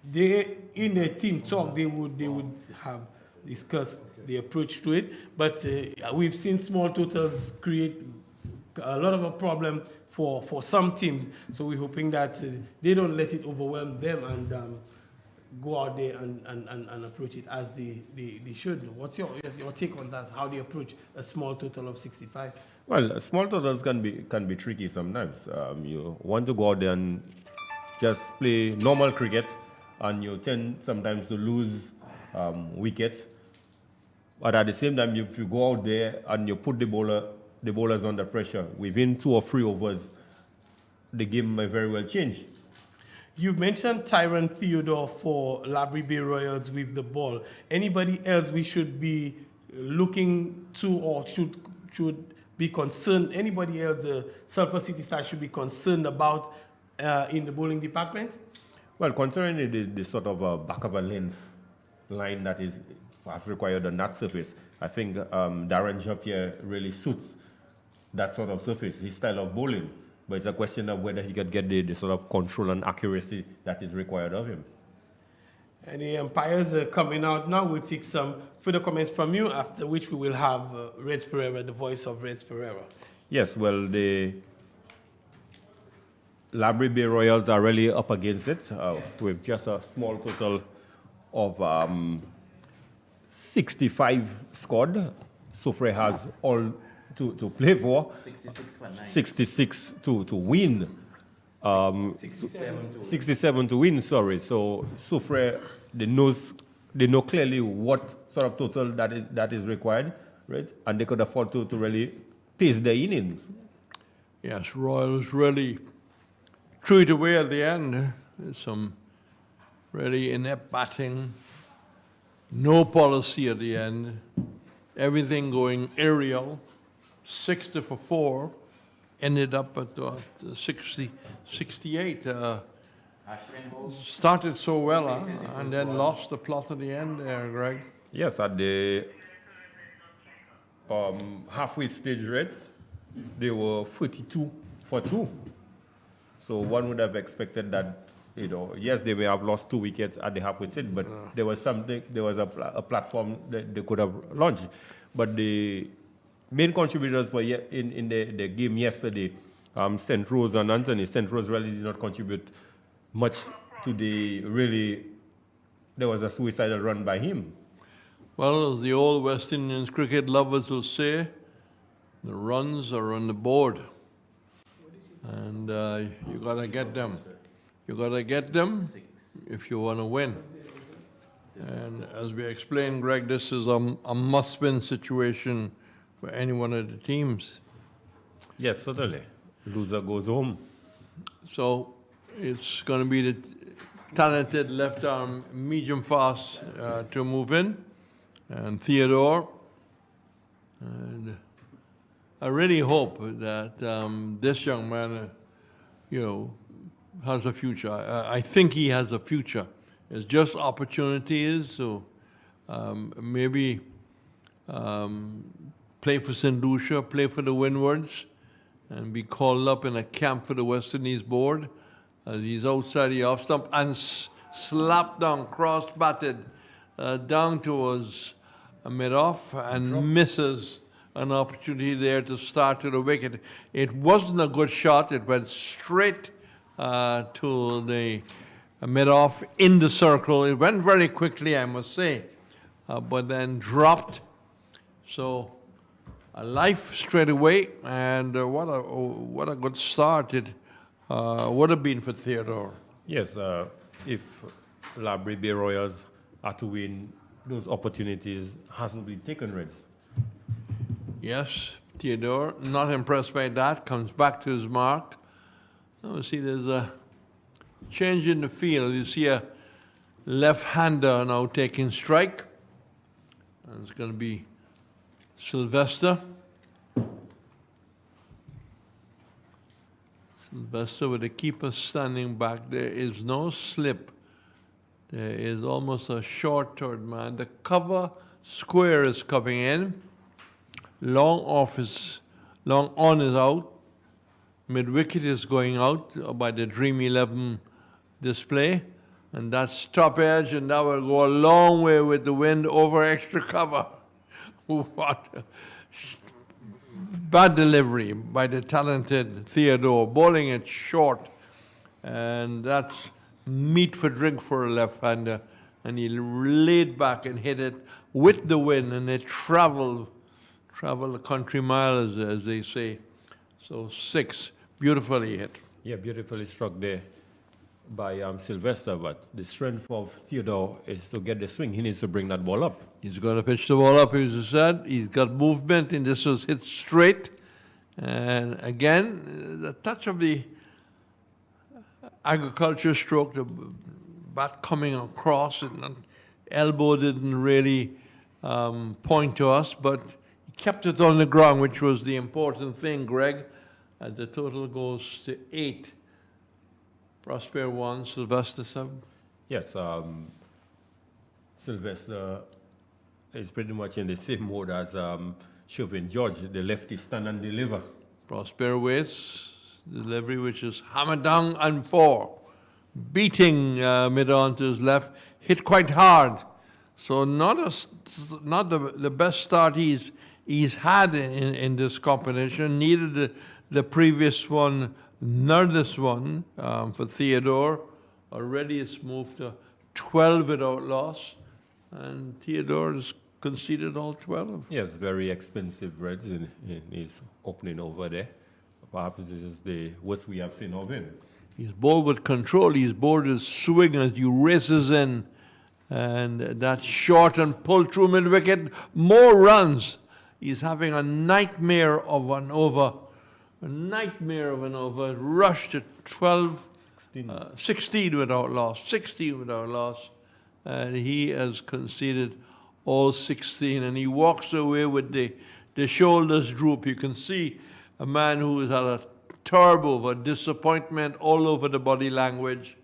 they, in the team talk, they would have discussed the approach to it. But we've seen small totals create a lot of a problem for some teams. So we're hoping that they don't let it overwhelm them and go out there and approach it as they should. What's your take on that? How they approach a small total of 65? Well, small totals can be tricky sometimes. You want to go out there and just play normal cricket, and you tend sometimes to lose wickets. But at the same time, if you go out there and you put the bowlers under pressure, within 2 or 3 overs, the game may very well change. You've mentioned Tyron Theodore for Laborie Bay Royals with the ball. Anybody else we should be looking to or should be concerned? Anybody else the Sulphur City Stars should be concerned about in the bowling department? Well, concerning the sort of back of a length line that is required on that surface, I think Darren Japierre really suits that sort of surface, his style of bowling. But it's a question of whether he can get the sort of control and accuracy that is required of him. And the umpires are coming out now. We'll take some further comments from you, after which we will have Reds Pereira, the voice of Reds Pereira. Yes, well, the Laborie Bay Royals are really up against it with just a small total of 65 scored. Soufriere has all to play for. 66 to win. 67 to win, sorry. So Soufriere, they know clearly what sort of total that is required, right? And they could afford to really pace their innings. Yes, Royals really threw it away at the end. Some really inept batting, no policy at the end, everything going aerial. 60 for 4, ended up at 68. Started so well, and then lost the plot at the end there, Greg. Yes, at the halfway stage Reds, they were 42 for 2. So one would have expected that, yes, they may have lost 2 wickets at the halfway stage, but there was a platform that they could have launched. But the main contributors were in the game yesterday, St. Rose and Anthony. St. Rose really did not contribute much to there was a suicidal run by him. Well, as the old West Indians cricket lovers will say, the runs are on the board. And you got to get them. You got to get them if you want to win. And as we explained, Greg, this is a must-win situation for any one of the teams. Yes, certainly. Loser goes home. So it's going to be the talented left-arm medium-fast to move in, and Theodore. And I really hope that this young man, has a future. I think he has a future. It's just opportunities, so maybe play for St. Lucia, play for the Windwards, and be called up in a camp for the West Indies board as he's outside the off stump and slapped down, cross-batted down towards a mid-off and misses an opportunity there to start to the wicket. It wasn't a good shot. It went straight to the mid-off in the circle. It went very quickly, I must say, but then dropped. So a life straight away, and what a good start it would have been for Theodore. Yes, if Laborie Bay Royals are to win, those opportunities hasn't been taken, Reds. Yes, Theodore, not impressed by that, comes back to his mark. Now, see, there's a change in the field. You see a left-hander now taking strike. And it's going to be Sylvester. Sylvester with the keeper standing back. There is no slip. There is almost a short third man. The cover square is coming in. Long on is out. Mid-wicket is going out by the Dream 11 display. And that's stop edge, and that will go a long way with the wind over extra cover. What a bad delivery by the talented Theodore, bowling it short. And that's meat for drink for a left-hander. And he laid back and hit it with the wind, and it traveled a country mile, as they say. So 6, beautifully hit. Yeah, beautifully struck there by Sylvester, but the strength of Theodore is to get the swing. He needs to bring that ball up. He's going to pitch the ball up, as I said. He's got movement, and this was hit straight. And again, the touch of the agriculture stroke, the bat coming across, and elbow didn't really point to us, but he kept it on the ground, which was the important thing, Greg. And the total goes to 8. Prosper 1, Sylvester 7. Yes, Sylvester is pretty much in the same mode as Chauvin George, the lefty stand and deliver. Prosper waits, delivery which is hammered down and 4. Beating mid-on to his left, hit quite hard. So not the best start he's had in this competition, neither the previous one nor this one for Theodore. Already it's moved to 12 without loss, and Theodore has conceded all 12. Yes, very expensive Reds in his opening over there. Perhaps this is the worst we have seen of him. He's bowled with control. He's bowled his swing as he races in, and that short and pull through mid-wicket. More runs. He's having a nightmare of an over. A nightmare of an over. Rushed to 16 without loss. 16 without loss. And he has conceded all 16. And he walks away with the shoulders droop. You can see a man who has had a turbo of disappointment all over the body language.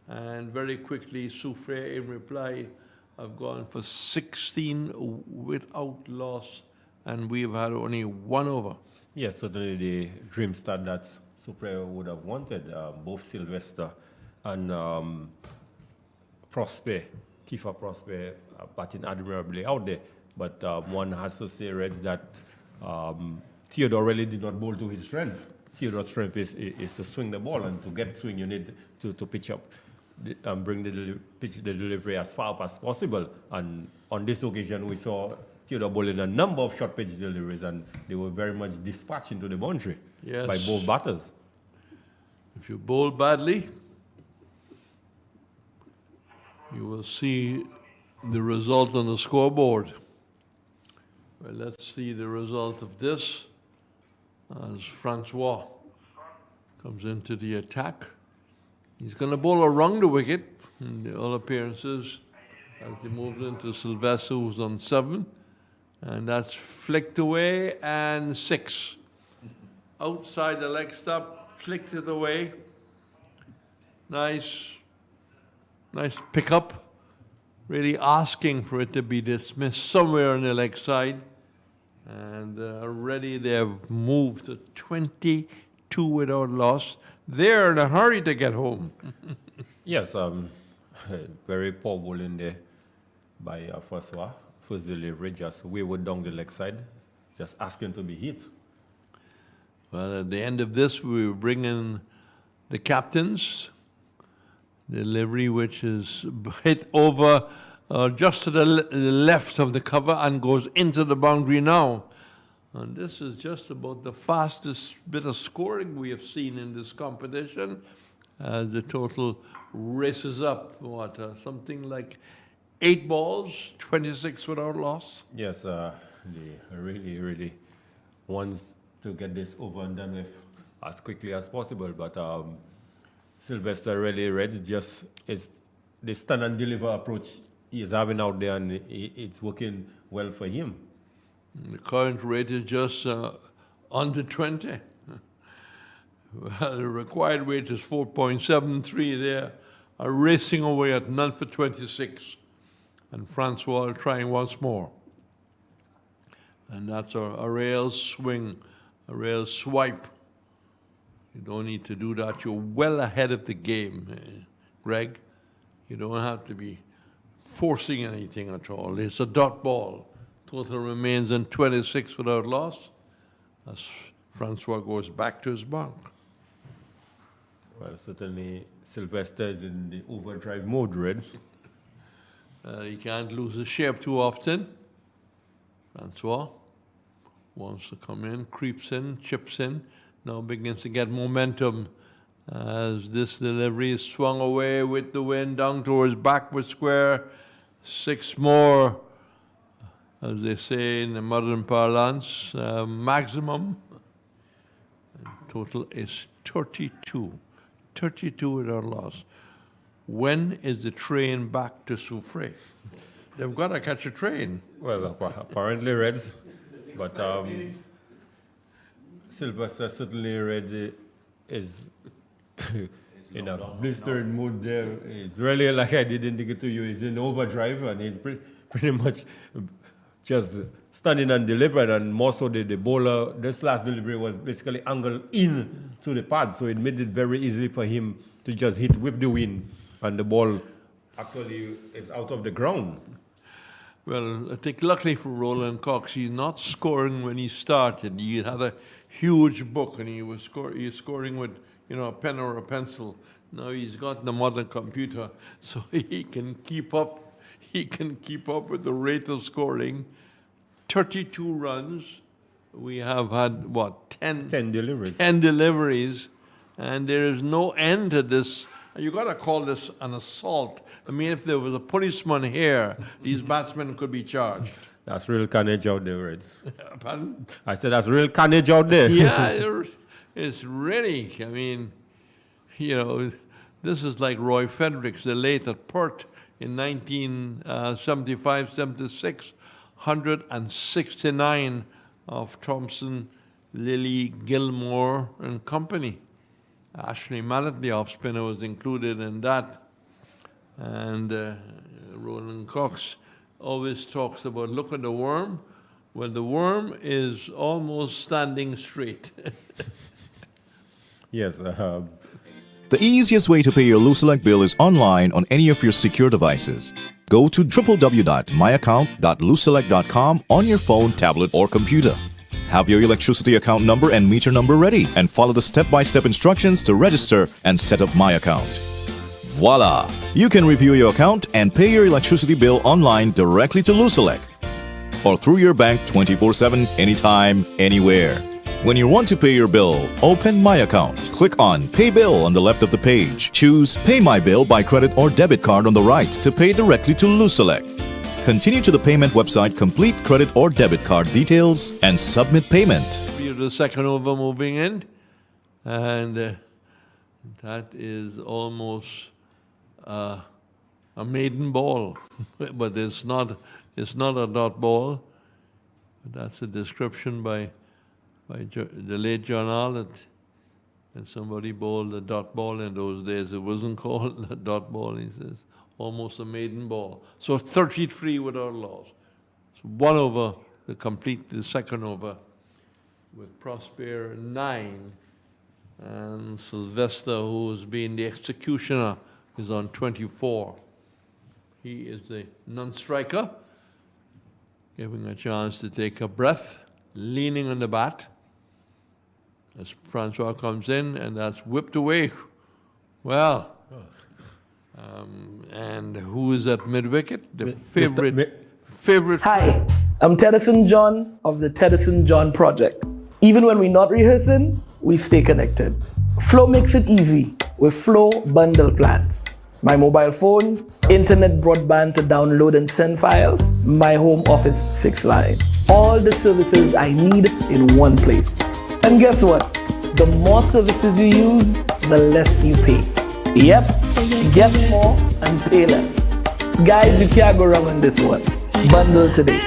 And very quickly, Soufriere, in reply, have gone for 16 without loss. And we've had only 1 over. Yes, certainly the dream start that Soufriere would have wanted. Both Sylvester and Kiefer Prosper, batting admirably out there. But one has to say, Reds, that Theodore really did not bowl to his strength. Theodore's strength is to swing the ball, and to get swing, you need to pitch up and bring the delivery as far up as possible. And on this occasion, we saw Theodore bowling a number of short pitch deliveries, and they were very much dispatched into the boundary by both batters. If you bowl badly, you will see the result on the scoreboard. Well, let's see the result of this as Francois comes into the attack. He's going to bowl around the wicket in all appearances as he moves into Sylvester, who's on 7. And that's flicked away, and 6. Outside the leg stump, flicked it away. Nice pickup. Really asking for it to be dismissed somewhere on the leg side. And already they have moved to 22 without loss. They're in a hurry to get home. Yes, very poor bowling there by Francois. First delivery, just wayward down the leg side, just asking to be hit. Well, at the end of this, we will bring in the captains. Delivery which is hit over just to the left of the cover and goes into the boundary now. And this is just about the fastest bit of scoring we have seen in this competition. The total races up, something like 8 balls, 26 without loss. Yes, they really wants to get this over and done with as quickly as possible. But Sylvester really Reds just is the stand and deliver approach he is having out there, and it's working well for him. The current rate is just under 20. Well, the required weight is 4.73. They are racing away at none for 26. And Francois trying once more. And that's a real swing, a real swipe. You don't need to do that. You're well ahead of the game, Greg. You don't have to be forcing anything at all. It's a dot ball. Total remains in 26 without loss as Francois goes back to his bunk. Well, certainly Sylvester is in the overdrive mode, Red. He can't lose his shape too often. Francois wants to come in, creeps in, chips in, now begins to get momentum as this delivery is swung away with the wind down towards backward square. 6 more, as they say in the modern parlance, maximum. And total is 32. 32 without loss. When is the train back to Soufriere? They've got to catch a train. Well, apparently Reds, but Sylvester certainly Red is in a blistering mood there. It's really, like I did indicate to you, he's in overdrive, and he's pretty much just standing and delivering, and more so the bowler, this last delivery was basically angled in to the pad, so it made it very easy for him to just hit with the wind, and the ball actually is out of the ground. Well, I think luckily for Roland Cox, he's not scoring when he started. He had a huge book, and he was scoring with, a pen or a pencil. Now he's got the modern computer, so he can keep up. He can keep up with the rate of scoring. 32 runs. We have had, 10 deliveries. 10 deliveries, and there is no end to this. You got to call this an assault. I mean, if there was a policeman here, these batsmen could be charged. That's real carnage out there, Reds. Pardon? I said that's real carnage out there. Yeah, it's really, I mean, this is like Roy Fredericks, the late at Perth in 1975-76, 169 of Thompson, Lilly, Gilmore and company. Ashley Mallet, the off-spinner, was included in that. And Roland Cox always talks about, look at the worm. Well, the worm is almost standing straight. Yes. The easiest way to pay your Lucelec bill is online on any of your secure devices. Go to www.myaccount.lucelec.com on your phone, tablet, or computer. Have your electricity account number and meter number ready, and follow the step-by-step instructions to register and set up My Account. Voila! You can review your account and pay your electricity bill online directly to Lucelec, or through your bank 24/7, anytime, anywhere. When you want to pay your bill, open My Account. Click on Pay Bill on the left of the page. Choose Pay My Bill by credit or debit card on the right to pay directly to Lucelec. Continue to the payment website, complete credit or debit card details, and submit payment. The second over moving in, and that is almost a maiden ball, but it's not a dot ball. That's a description by the late John Arlott. And somebody bowled a dot ball in those days. It wasn't called a dot ball, he says. Almost a maiden ball. So 33 without loss. So 1 over to complete the second over with Prosper 9. And Sylvester, who's been the executioner, is on 24. He is the non-striker, giving a chance to take a breath, leaning on the bat. As Francois comes in, and that's whipped away. Well, and who is at mid-wicket? The favorite. Hi, I'm Tedison John of the Tedison John Project. Even when we're not rehearsing, we stay connected. Flow makes it easy. with Flow bundle plans. My mobile phone, internet broadband to download and send files, my home office fixed line. All the services I need in one place. And guess what? The more services you use, the less you pay. Yep, get more and pay less. Guys, you can't go wrong on this one. Bundle today.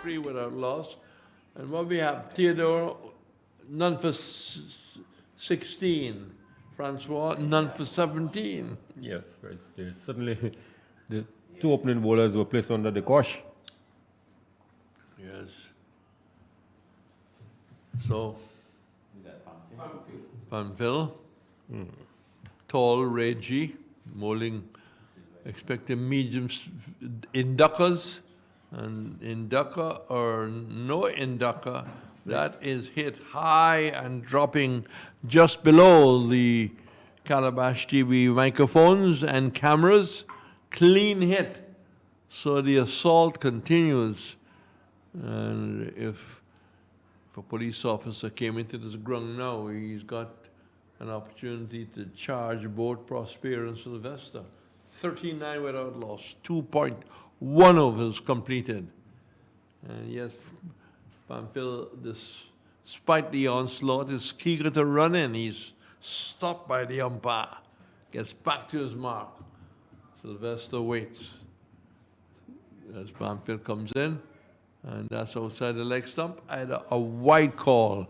Free without loss. And what we have, Theodore, none for 16. Francois, none for 17. Yes, right. Certainly, the two opening bowlers were placed under the cosh. Yes. So, Panville, tall, Reggie, bowling, expecting mediums in duckers, and in ducker or no in ducker, that is hit high and dropping just below the Calabash TV microphones and cameras. Clean hit. So the assault continues. And if a police officer came into this ground now, he's got an opportunity to charge both Prosper and Sylvester. 39 without loss, 2.1 overs completed. And yes, Pamphil, despite the onslaught, is eager to run in. He's stopped by the umpire. Gets back to his mark. Sylvester waits as Pamphil comes in. And that's outside the leg stump. I had a wide call.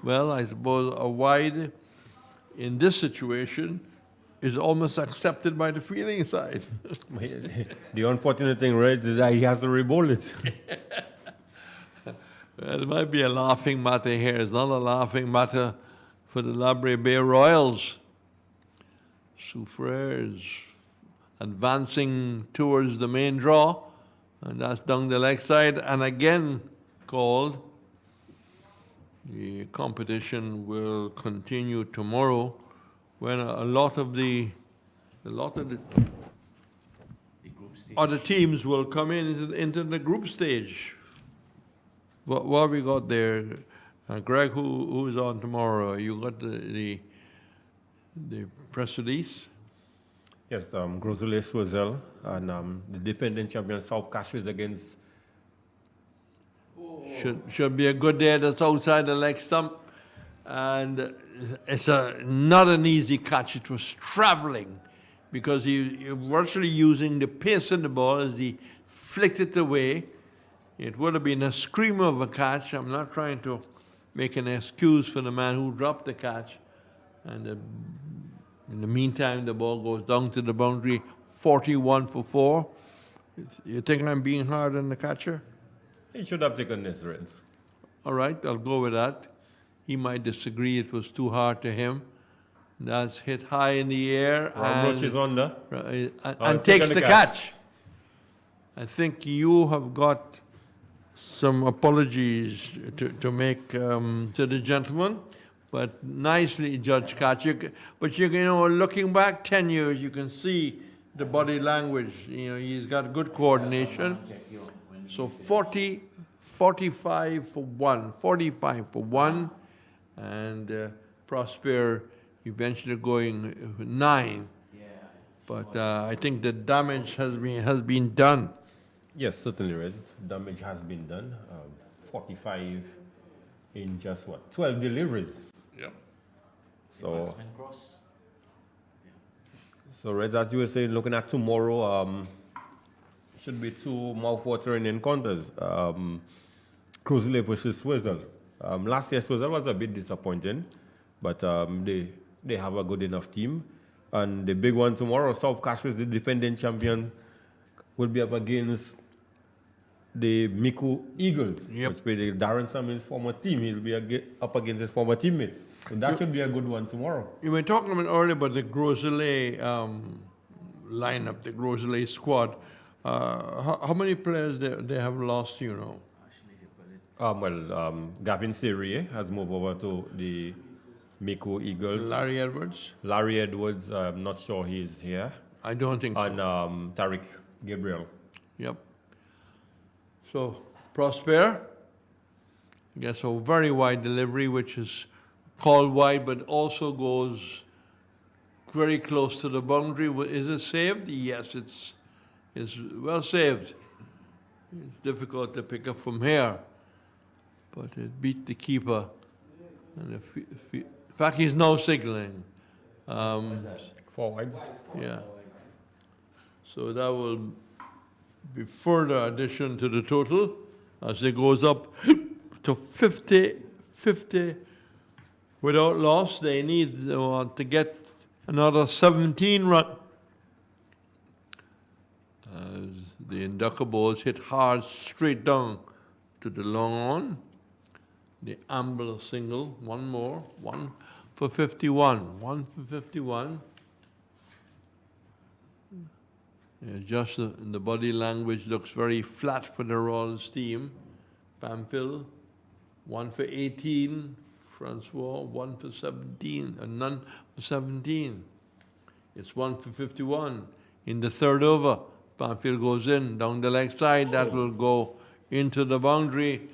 Well, I suppose a wide in this situation is almost accepted by the fielding side. The unfortunate thing, right, is that he has to re-bowl it. Well, it might be a laughing matter here. It's not a laughing matter for the Laborie Bay Royals. Soufriere is advancing towards the main draw. And that's down the leg side, and again called. The competition will continue tomorrow, when a lot of the other teams will come into the group stage. What have we got there, Greg? Who is on tomorrow? You got the press release. Yes, Grosole Swazel and the defending champion South Castries against. Should be a good day. That's outside the leg stump, and it's not an easy catch. It was traveling because he virtually using the pace in the ball as he flicked it away. It would have been a screamer of a catch. I'm not trying to make an excuse for the man who dropped the catch, and in the meantime, the ball goes down to the boundary, 41 for 4. You think I'm being hard on the catcher? He should have taken this, Reds. All right, I'll go with that. He might disagree it was too hard to him. That's hit high in the air. Roach is under. And takes the catch. I think you have got some apologies to make to the gentleman. But nicely judged catch. But you know, looking back 10 years, you can see the body language. You know, he's got good coordination. So 45 for 1, and Prosper eventually going 9. But I think the damage has been done. Yes, certainly, Rez. Damage has been done. 45 in just 12 deliveries. Yep. So, Rez, as you were saying, looking at tomorrow, should be two mouth-watering encounters. Crozule versus Swizzle. Last year, Swizzle was a bit disappointing, but they have a good enough team. And the big one tomorrow, South Castries, the defending champion, will be up against the Miku Eagles, which will be Darren Sammons' former team. He'll be up against his former teammates. So that should be a good one tomorrow. You were talking about earlier about the Grosole lineup, the Grosole squad. How many players they have lost, you know? Gavin Serie has moved over to the Miku Eagles. Larry Edwards? Larry Edwards, I'm not sure he's here. I don't think so. And Tariq Gabriel. Yep. So, Prosper gets a very wide delivery, which is called wide, but also goes very close to the boundary. Is it saved? Yes, it's well saved. It's difficult to pick up from here, but it beat the keeper. And in fact, he's now signaling. Forwards. Yeah. So that will be further addition to the total as it goes up to 50 without loss. They need to get another 17 run. As the inducker balls hit hard straight down to the long on. The amble single, one more, 1 for 51. 1 for 51. Yeah, just the body language looks very flat for the Royals team. Pamphil, 1 for 18. Francois, 1 for 17, and none for 17. It's 1 for 51. In the third over, Pamphil goes in, down the leg side. That will go into the boundary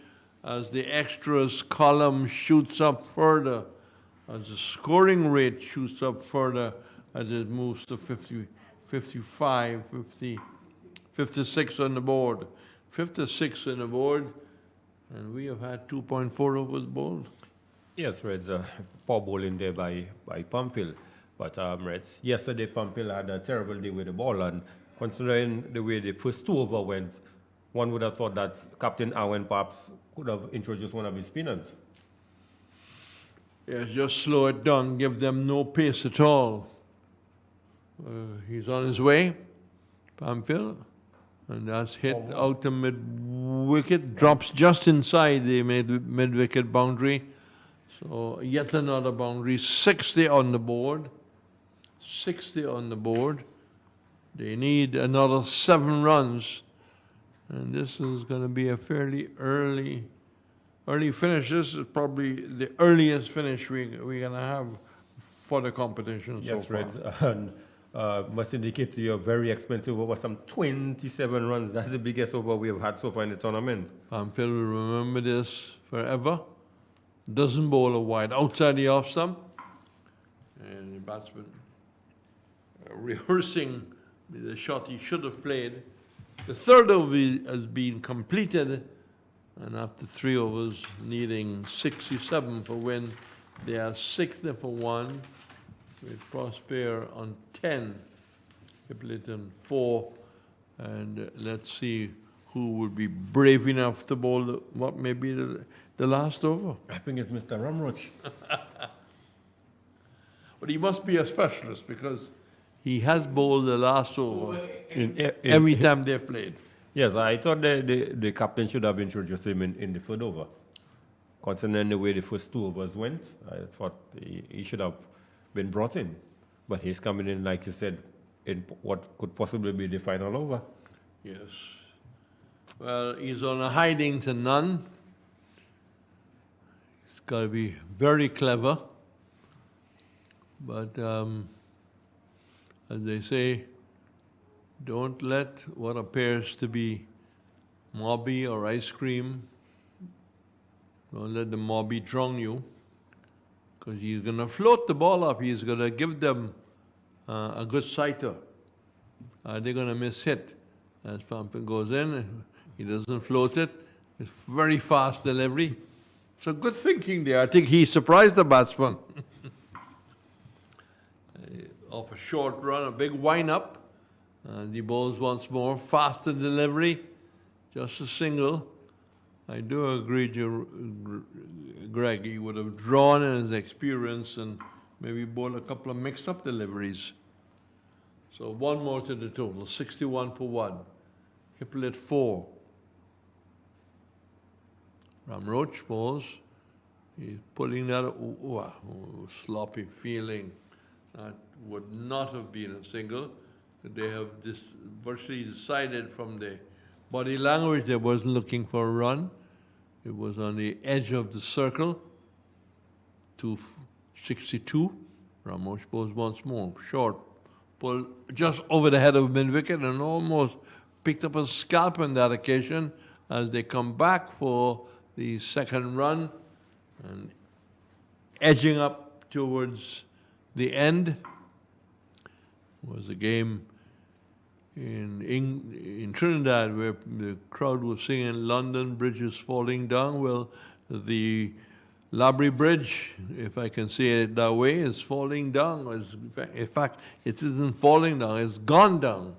as the extras column shoots up further, as the scoring rate shoots up further as it moves to 50, 55, 50, 56 on the board. 56 on the board, and we have had 2.4 overs bowled. Yes, Reds, poor bowling there by Pamphil. But Reds, yesterday Pamphil had a terrible day with the ball, and considering the way the first 2 over went, one would have thought that Captain Owen perhaps could have introduced one of his spinners. Yes, just slow it down, give them no pace at all. He's on his way, Pamphil, and that's hit out the mid-wicket, drops just inside the mid-wicket boundary. So yet another boundary, 60 on the board. 60 on the board. They need another 7 runs. And this is going to be a fairly early finish. This is probably the earliest finish we're going to have for the competition so far. Yes, Reds, and must indicate to you a very expensive over, some 27 runs. That's the biggest over we have had so far in the tournament. Pamphil will remember this forever. Doesn't bowl a wide outside the off stump. And the batsman rehearsing the shot he should have played. The third over has been completed, and after 3 overs, needing 67 for win, they are 60 for 1, with Prosper on 10, Hippolyton 4, and let's see who will be brave enough to bowl what may be the last over. I think it's Mr. Ramroach. But he must be a specialist because he has bowled the last over every time they've played. Yes, I thought the captain should have introduced him in the third over. Considering the way the first 2 overs went, I thought he should have been brought in. But he's coming in, like you said, in what could possibly be the final over. Yes. Well, he's on a hiding to none. He's got to be very clever. But as they say, don't let what appears to be mobby or ice cream, don't let the mobby drown you, because he's going to float the ball up. He's going to give them a good sighter. They're going to miss hit. As Pamphil goes in, he doesn't float it. It's very fast delivery. So good thinking there. I think he surprised the batsman. Off a short run, a big wind-up. The bowls once more, faster delivery, just a single. I do agree, Greg, he would have drawn in his experience and maybe bowled a couple of mixed-up deliveries. So 1 more to the total, 61 for 1. Hippolyte 4. Ramroach bowls. He's pulling that, sloppy feeling. That would not have been a single. They have virtually decided from the body language they wasn't looking for a run. It was on the edge of the circle. 262. Ramroach bowls once more. Short. Pull just over the head of mid-wicket and almost picked up a scalp on that occasion as they come back for the second run. And edging up towards the end. Was a game in Trinidad where the crowd was singing "London Bridge is falling down." Well, the Laborie Bridge, if I can say it that way, is falling down. In fact, it isn't falling down, it's gone down.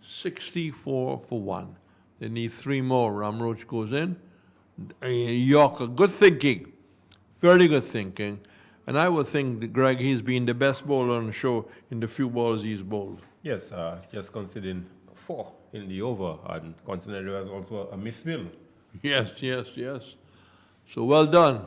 64-1. They need 3 more. Ramroach goes in. Yorker, good thinking, very good thinking. And I would think that Greg, he's been the best bowler on the show in the few balls he's bowled. Yes, just considering 4 in the over, and considering there was also a misfill. Yes. So well done.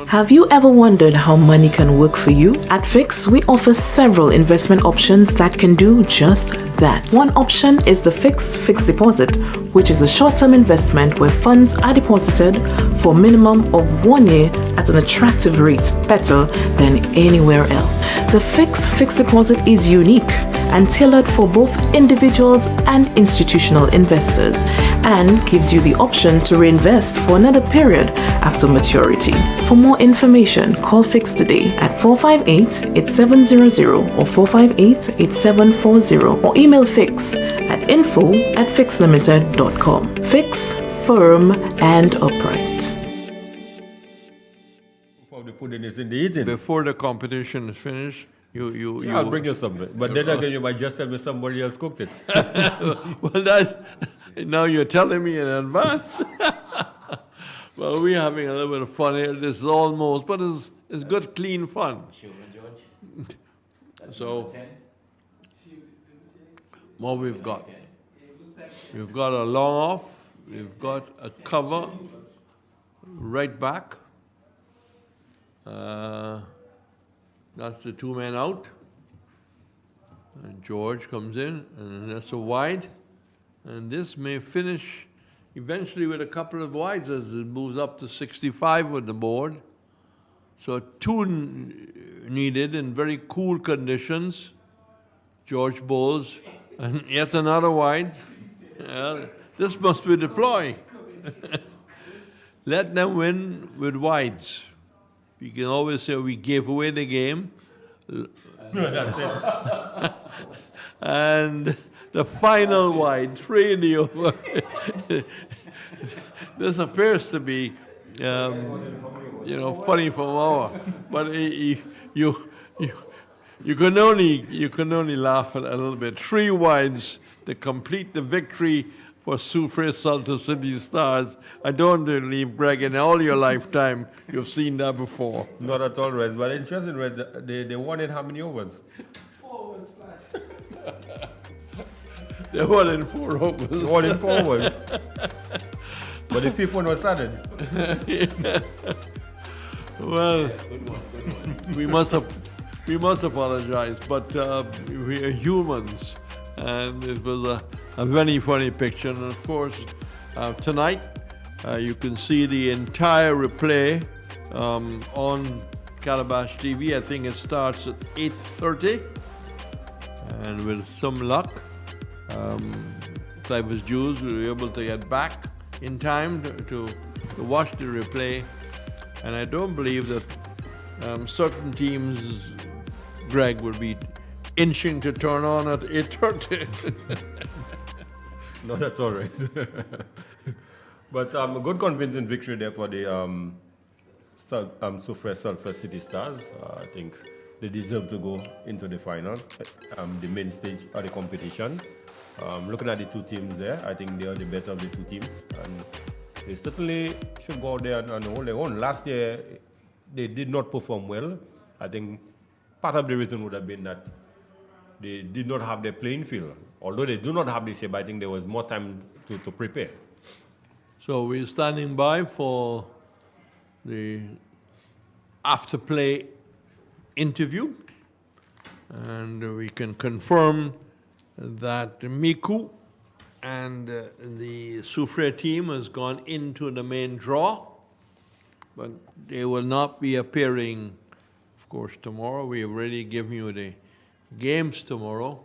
Have you ever wondered how money can work for you? At Fix, we offer several investment options that can do just that. One option is the fixed deposit, which is a short-term investment where funds are deposited for a minimum of 1 year at an attractive rate, better than anywhere else. The fixed deposit is unique and tailored for both individuals and institutional investors, and gives you the option to reinvest for another period after maturity. For more information, call Fix today at 458-8700 or 458-8740, or email Fix at info@fixlimited.com. Fix, firm and upright. Before the competition is finished, I'll bring you some. But then again, you might just tell me somebody else cooked it. Well, now you're telling me in advance. Well, we're having a little bit of fun here. This is almost, but it's good, clean fun. So, what we've got? We've got a long off. We've got a cover right back. That's the 2 men out. And George comes in, and that's a wide. And this may finish eventually with a couple of wides as it moves up to 65 with the board. So 2 needed in very cool conditions. George bowls, and yet another wide. This must be the ploy. Let them win with wides. You can always say we gave away the game. And the final wide, 3 in the over. This appears to be, funny for Mama, but you can only laugh at a little bit. 3 wides to complete the victory for Soufriere Salter City Stars. I don't believe, Greg, in all your lifetime you've seen that before. Not at all, Rez. But interesting, Rez, they won in how many overs? 4 overs flat. They won in 4 overs. They won in 4 overs. But the 5th one was started. Yeah. Well, we must apologize, but we are humans, and it was a very funny picture. And of course, tonight you can see the entire replay on Calabash TV. I think it starts at 8:30, and with some luck, Cliver's Jews will be able to get back in time to watch the replay. And I don't believe that certain teams, Greg, would be inching to turn on at 8:30. No, that's all right. But a good convincing victory there for the Soufriere Salter City Stars. I think they deserve to go into the final, the main stage of the competition. Looking at the 2 teams there, I think they are the better of the 2 teams. And they certainly should go out there and hold their own. Last year, they did not perform well. I think part of the reason would have been that they did not have their playing field. Although they do not have this year, but I think there was more time to prepare. So we're standing by for the after-play interview, and we can confirm that Miku and the Soufriere team has gone into the main draw, but they will not be appearing, of course, tomorrow. We have already given you the games tomorrow.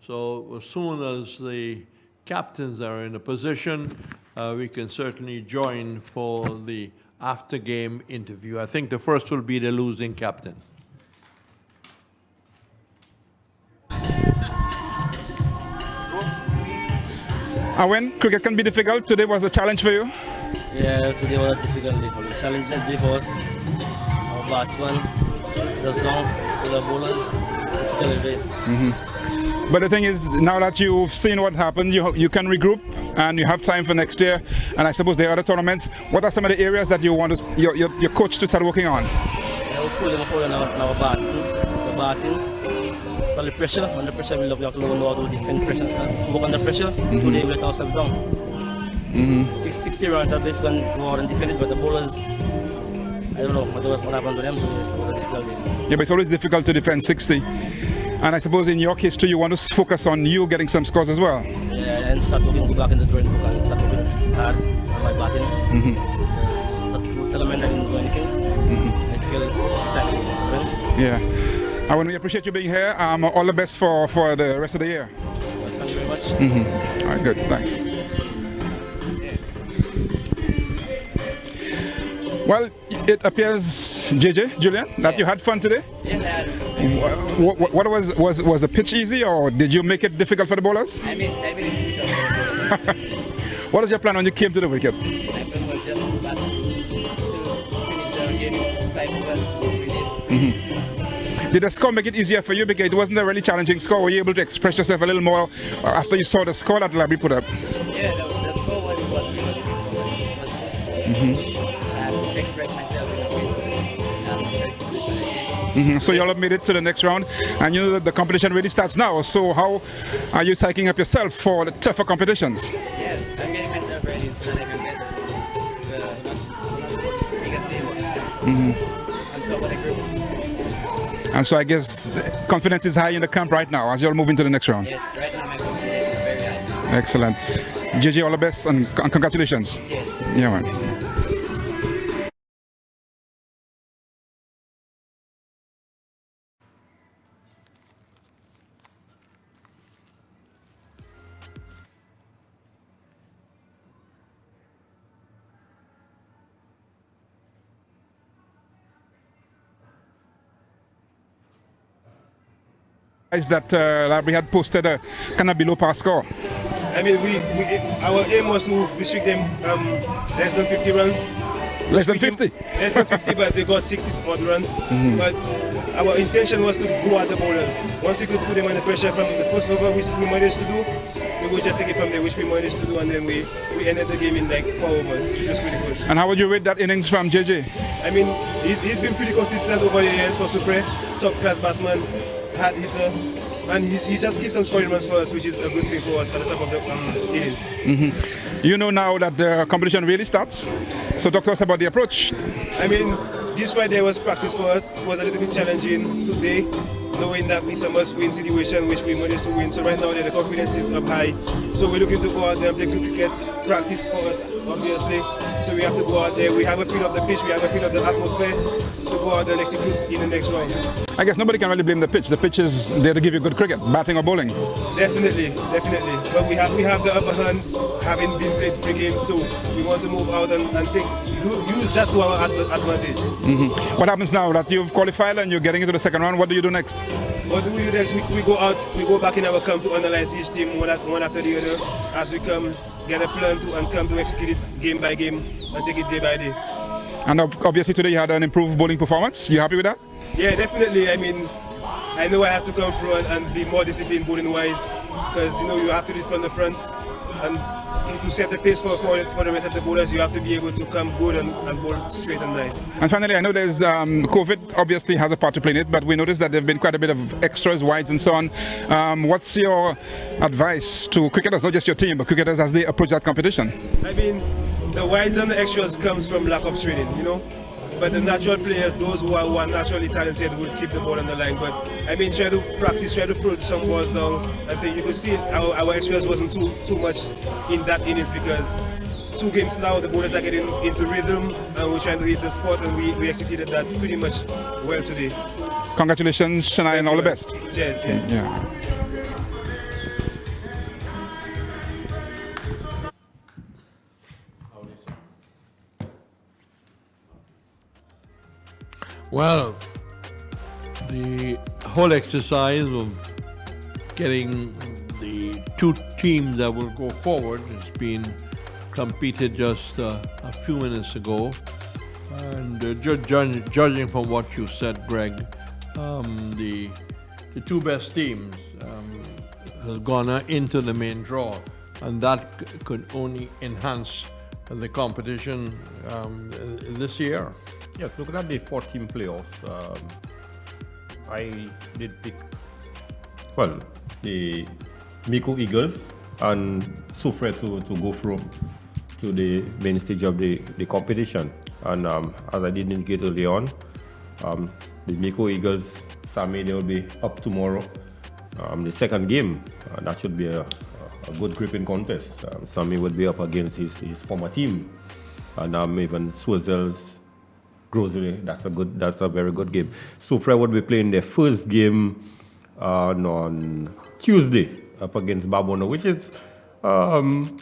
So as soon as the captains are in a position, we can certainly join for the after game interview. I think the first will be the losing captain. When cricket can be difficult, today was a challenge for you? Yeah, today was difficult. The challenge for us, our batsmen, just down, so the bowlers, difficult day. But the thing is, now that you've seen what happened, you can regroup and you have time for next year. And I suppose there are other tournaments. What are some of the areas that you want your coach to start working on? Yeah, we're following our batting. The pressure, under pressure, we have to know how to defend pressure. Work under pressure, today we let ourselves down. 60 runs at least when we are defended, but the bowlers, I don't know what happened to them. It was a difficult day. Yeah, but it's always difficult to defend 60. And I suppose in your case too, you want to focus on you getting some scores as well. Yeah, and start looking, go back in the drawing book and start looking hard on my batting. Start to tell them I didn't do anything. I feel tired. Yeah. I want to appreciate you being here. All the best for the rest of the year. Well, thank you very much. All right, good. Thanks. Well, it appears, JJ, Julian, that you had fun today. Yeah, What was the pitch easy, or did you make it difficult for the bowlers? I made it difficult for the bowlers. What was your plan when you came to the wicket? My plan was just to finish the game in 5 overs, which we did. Did the score make it easier for you, because it wasn't a really challenging score? Were you able to express yourself a little more after you saw the score that Laborie put up? Yeah, the score was good. And express myself in a way, so I'm interested in it. So you all have made it to the next round, and you know that the competition really starts now. So how are you psyching up yourself for the tougher competitions? Yes, I'm getting myself ready so that I can get the bigger teams on top of the groups. And so I guess confidence is high in the camp right now as you all move into the next round. Yes, right now my confidence is very high. Excellent. JJ, all the best and congratulations. Cheers. Yeah, man. That Laborie had posted a kind of below par score. I mean, our aim was to restrict them less than 50 runs. Less than 50? Less than 50, but they got 60 odd runs. But our intention was to go at the bowlers. Once we could put them under pressure from the first over, which we managed to do, we would just take it from there, which we managed to do, and then we ended the game in like 4 overs, which is pretty good. And how would you rate that innings from JJ? I mean, he's been pretty consistent over the years for Soufriere, top class batsman, hard hitter, and he just keeps on scoring runs for us, which is a good thing for us at the top of the innings. You know now that the competition really starts, so talk to us about the approach. I mean, this Friday was practice for us. It was a little bit challenging today, knowing that it's a must-win situation, which we managed to win. So right now the confidence is up high. So we're looking to go out there and play good cricket. Practice for us, obviously. So we have to go out there. We have a feel of the pitch. We have a feel of the atmosphere to go out there and execute in the next round. I guess nobody can really blame the pitch. The pitch is there to give you good cricket, batting or bowling. Definitely. But we have the upper hand, having been played 3 games. So we want to move out and use that to our advantage. What happens now that you've qualified and you're getting into the second round? What do you do next? What do we do next? We go out, we go back in our camp to analyze each team one after the other as we come, get a plan and come to execute it game by game and take it day by day. And obviously today you had an improved bowling performance. You happy with that? Yeah, definitely. I mean, I know I have to come through and be more disciplined bowling wise, because you have to do it from the front, and to set the pace for the rest of the bowlers, you have to be able to come good and bowl straight and nice. And finally, I know there's COVID obviously has a part to play in it, but we noticed that there have been quite a bit of extras, wides and so on. What's your advice to cricketers, not just your team, but cricketers as they approach that competition? I mean, the wides and the extras comes from lack of training, But the natural players, those who are naturally talented, will keep the ball on the line. But I mean, try to practice, try to throw some balls down. I think you could see our extras wasn't too much in that innings, because 2 games now, the bowlers are getting into rhythm and we're trying to hit the spot, and we executed that pretty much well today. Congratulations, Shania, and all the best. Cheers. Yeah. Well, the whole exercise of getting the two teams that will go forward has been completed just a few minutes ago. And judging from what you said, Greg, the two best teams have gone into the main draw, and that could only enhance the competition this year. Yes, looking at the 4-team playoffs, I did pick, the Miko Eagles and Soufriere to go through to the main stage of the competition. And as I did indicate early on, the Miko Eagles, Sammy, they will be up tomorrow. The second game, that should be a good gripping contest. Sammy would be up against his former team. And even Swazel's Grocery, that's a very good game. Soufriere would be playing their first game on Tuesday up against Babono, which is on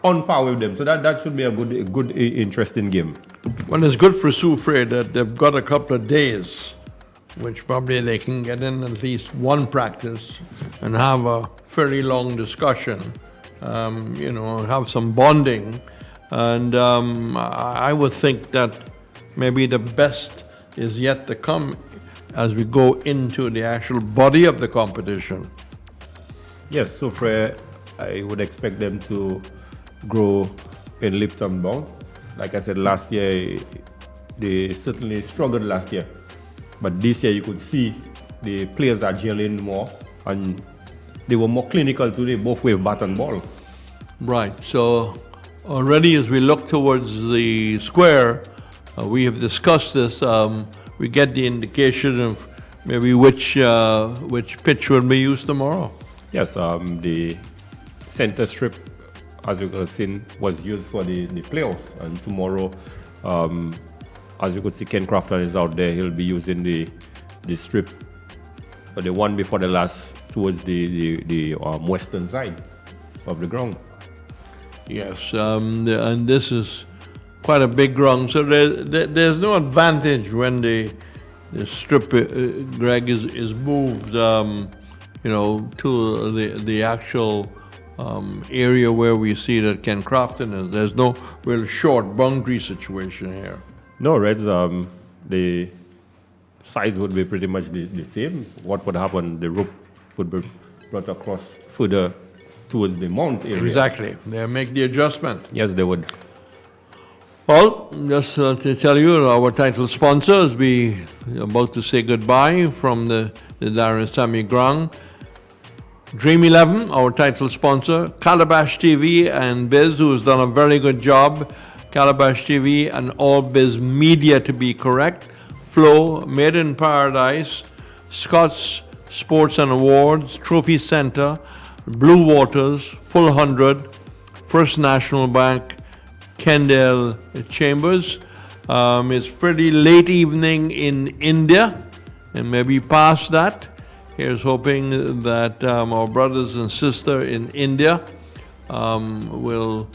par with them. So that should be a good interesting game. Well, it's good for Soufriere that they've got a couple of days, which probably they can get in at least one practice and have a fairly long discussion, have some bonding. And I would think that maybe the best is yet to come as we go into the actual body of the competition. Yes, Soufriere, I would expect them to grow in leaps and bounds. Like I said, last year, they certainly struggled last year. But this year, you could see the players are gelling more, and they were more clinical today, both with bat and ball. Right. So already as we look towards the square, we have discussed this. We get the indication of maybe which pitch will be used tomorrow. Yes, the center strip, as you could have seen, was used for the playoffs. And tomorrow, as you could see, Ken Crafton is out there. He'll be using the strip, the one before the last, towards the western side of the ground. Yes, and this is quite a big ground, so there's no advantage when the strip, Greg, is moved, to the actual area where we see that Ken Crafton is. There's no real short boundary situation here. No, Reds, the size would be pretty much the same. What would happen, the rope would be brought across further towards the mount area. Exactly. They make the adjustment. Yes, they would. Well, just to tell you, our title sponsors, we about to say goodbye from the Darren Sammy Grang. Dream 11, our title sponsor, Calabash TV and Biz, who has done a very good job. Calabash TV and All Biz Media, to be correct. Flow, Made in Paradise, Scott's Sports and Awards, Trophy Center, Blue Waters, Full 100, First National Bank, Kendall Chambers. It's pretty late evening in India, and maybe past that. Here's hoping that our brothers and sisters in India will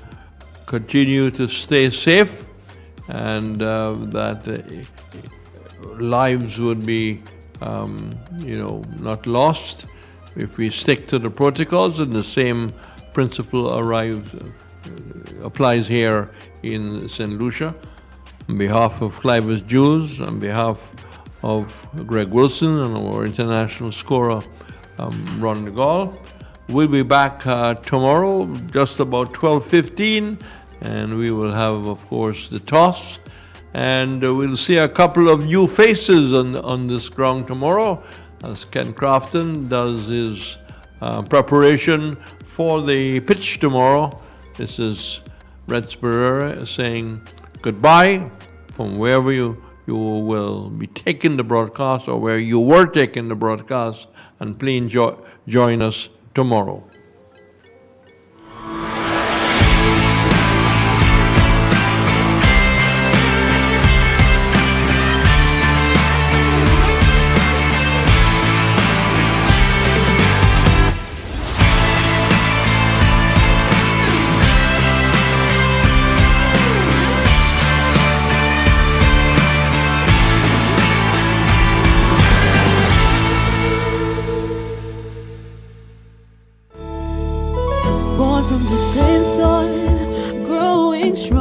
continue to stay safe, and that lives would be, not lost if we stick to the protocols, and the same principle applies here in St. Lucia. On behalf of Cliver's Jews, on behalf of Greg Wilson and our international scorer, Ron DeGaulle. We'll be back tomorrow, just about 12:15, and we will have, of course, the toss. And we'll see a couple of new faces on this ground tomorrow, as Ken Crafton does his preparation for the pitch tomorrow. This is Red Spurrier saying goodbye from wherever you will be taking the broadcast, or where you were taking the broadcast, and please join us tomorrow. born from the same soil, growing strong.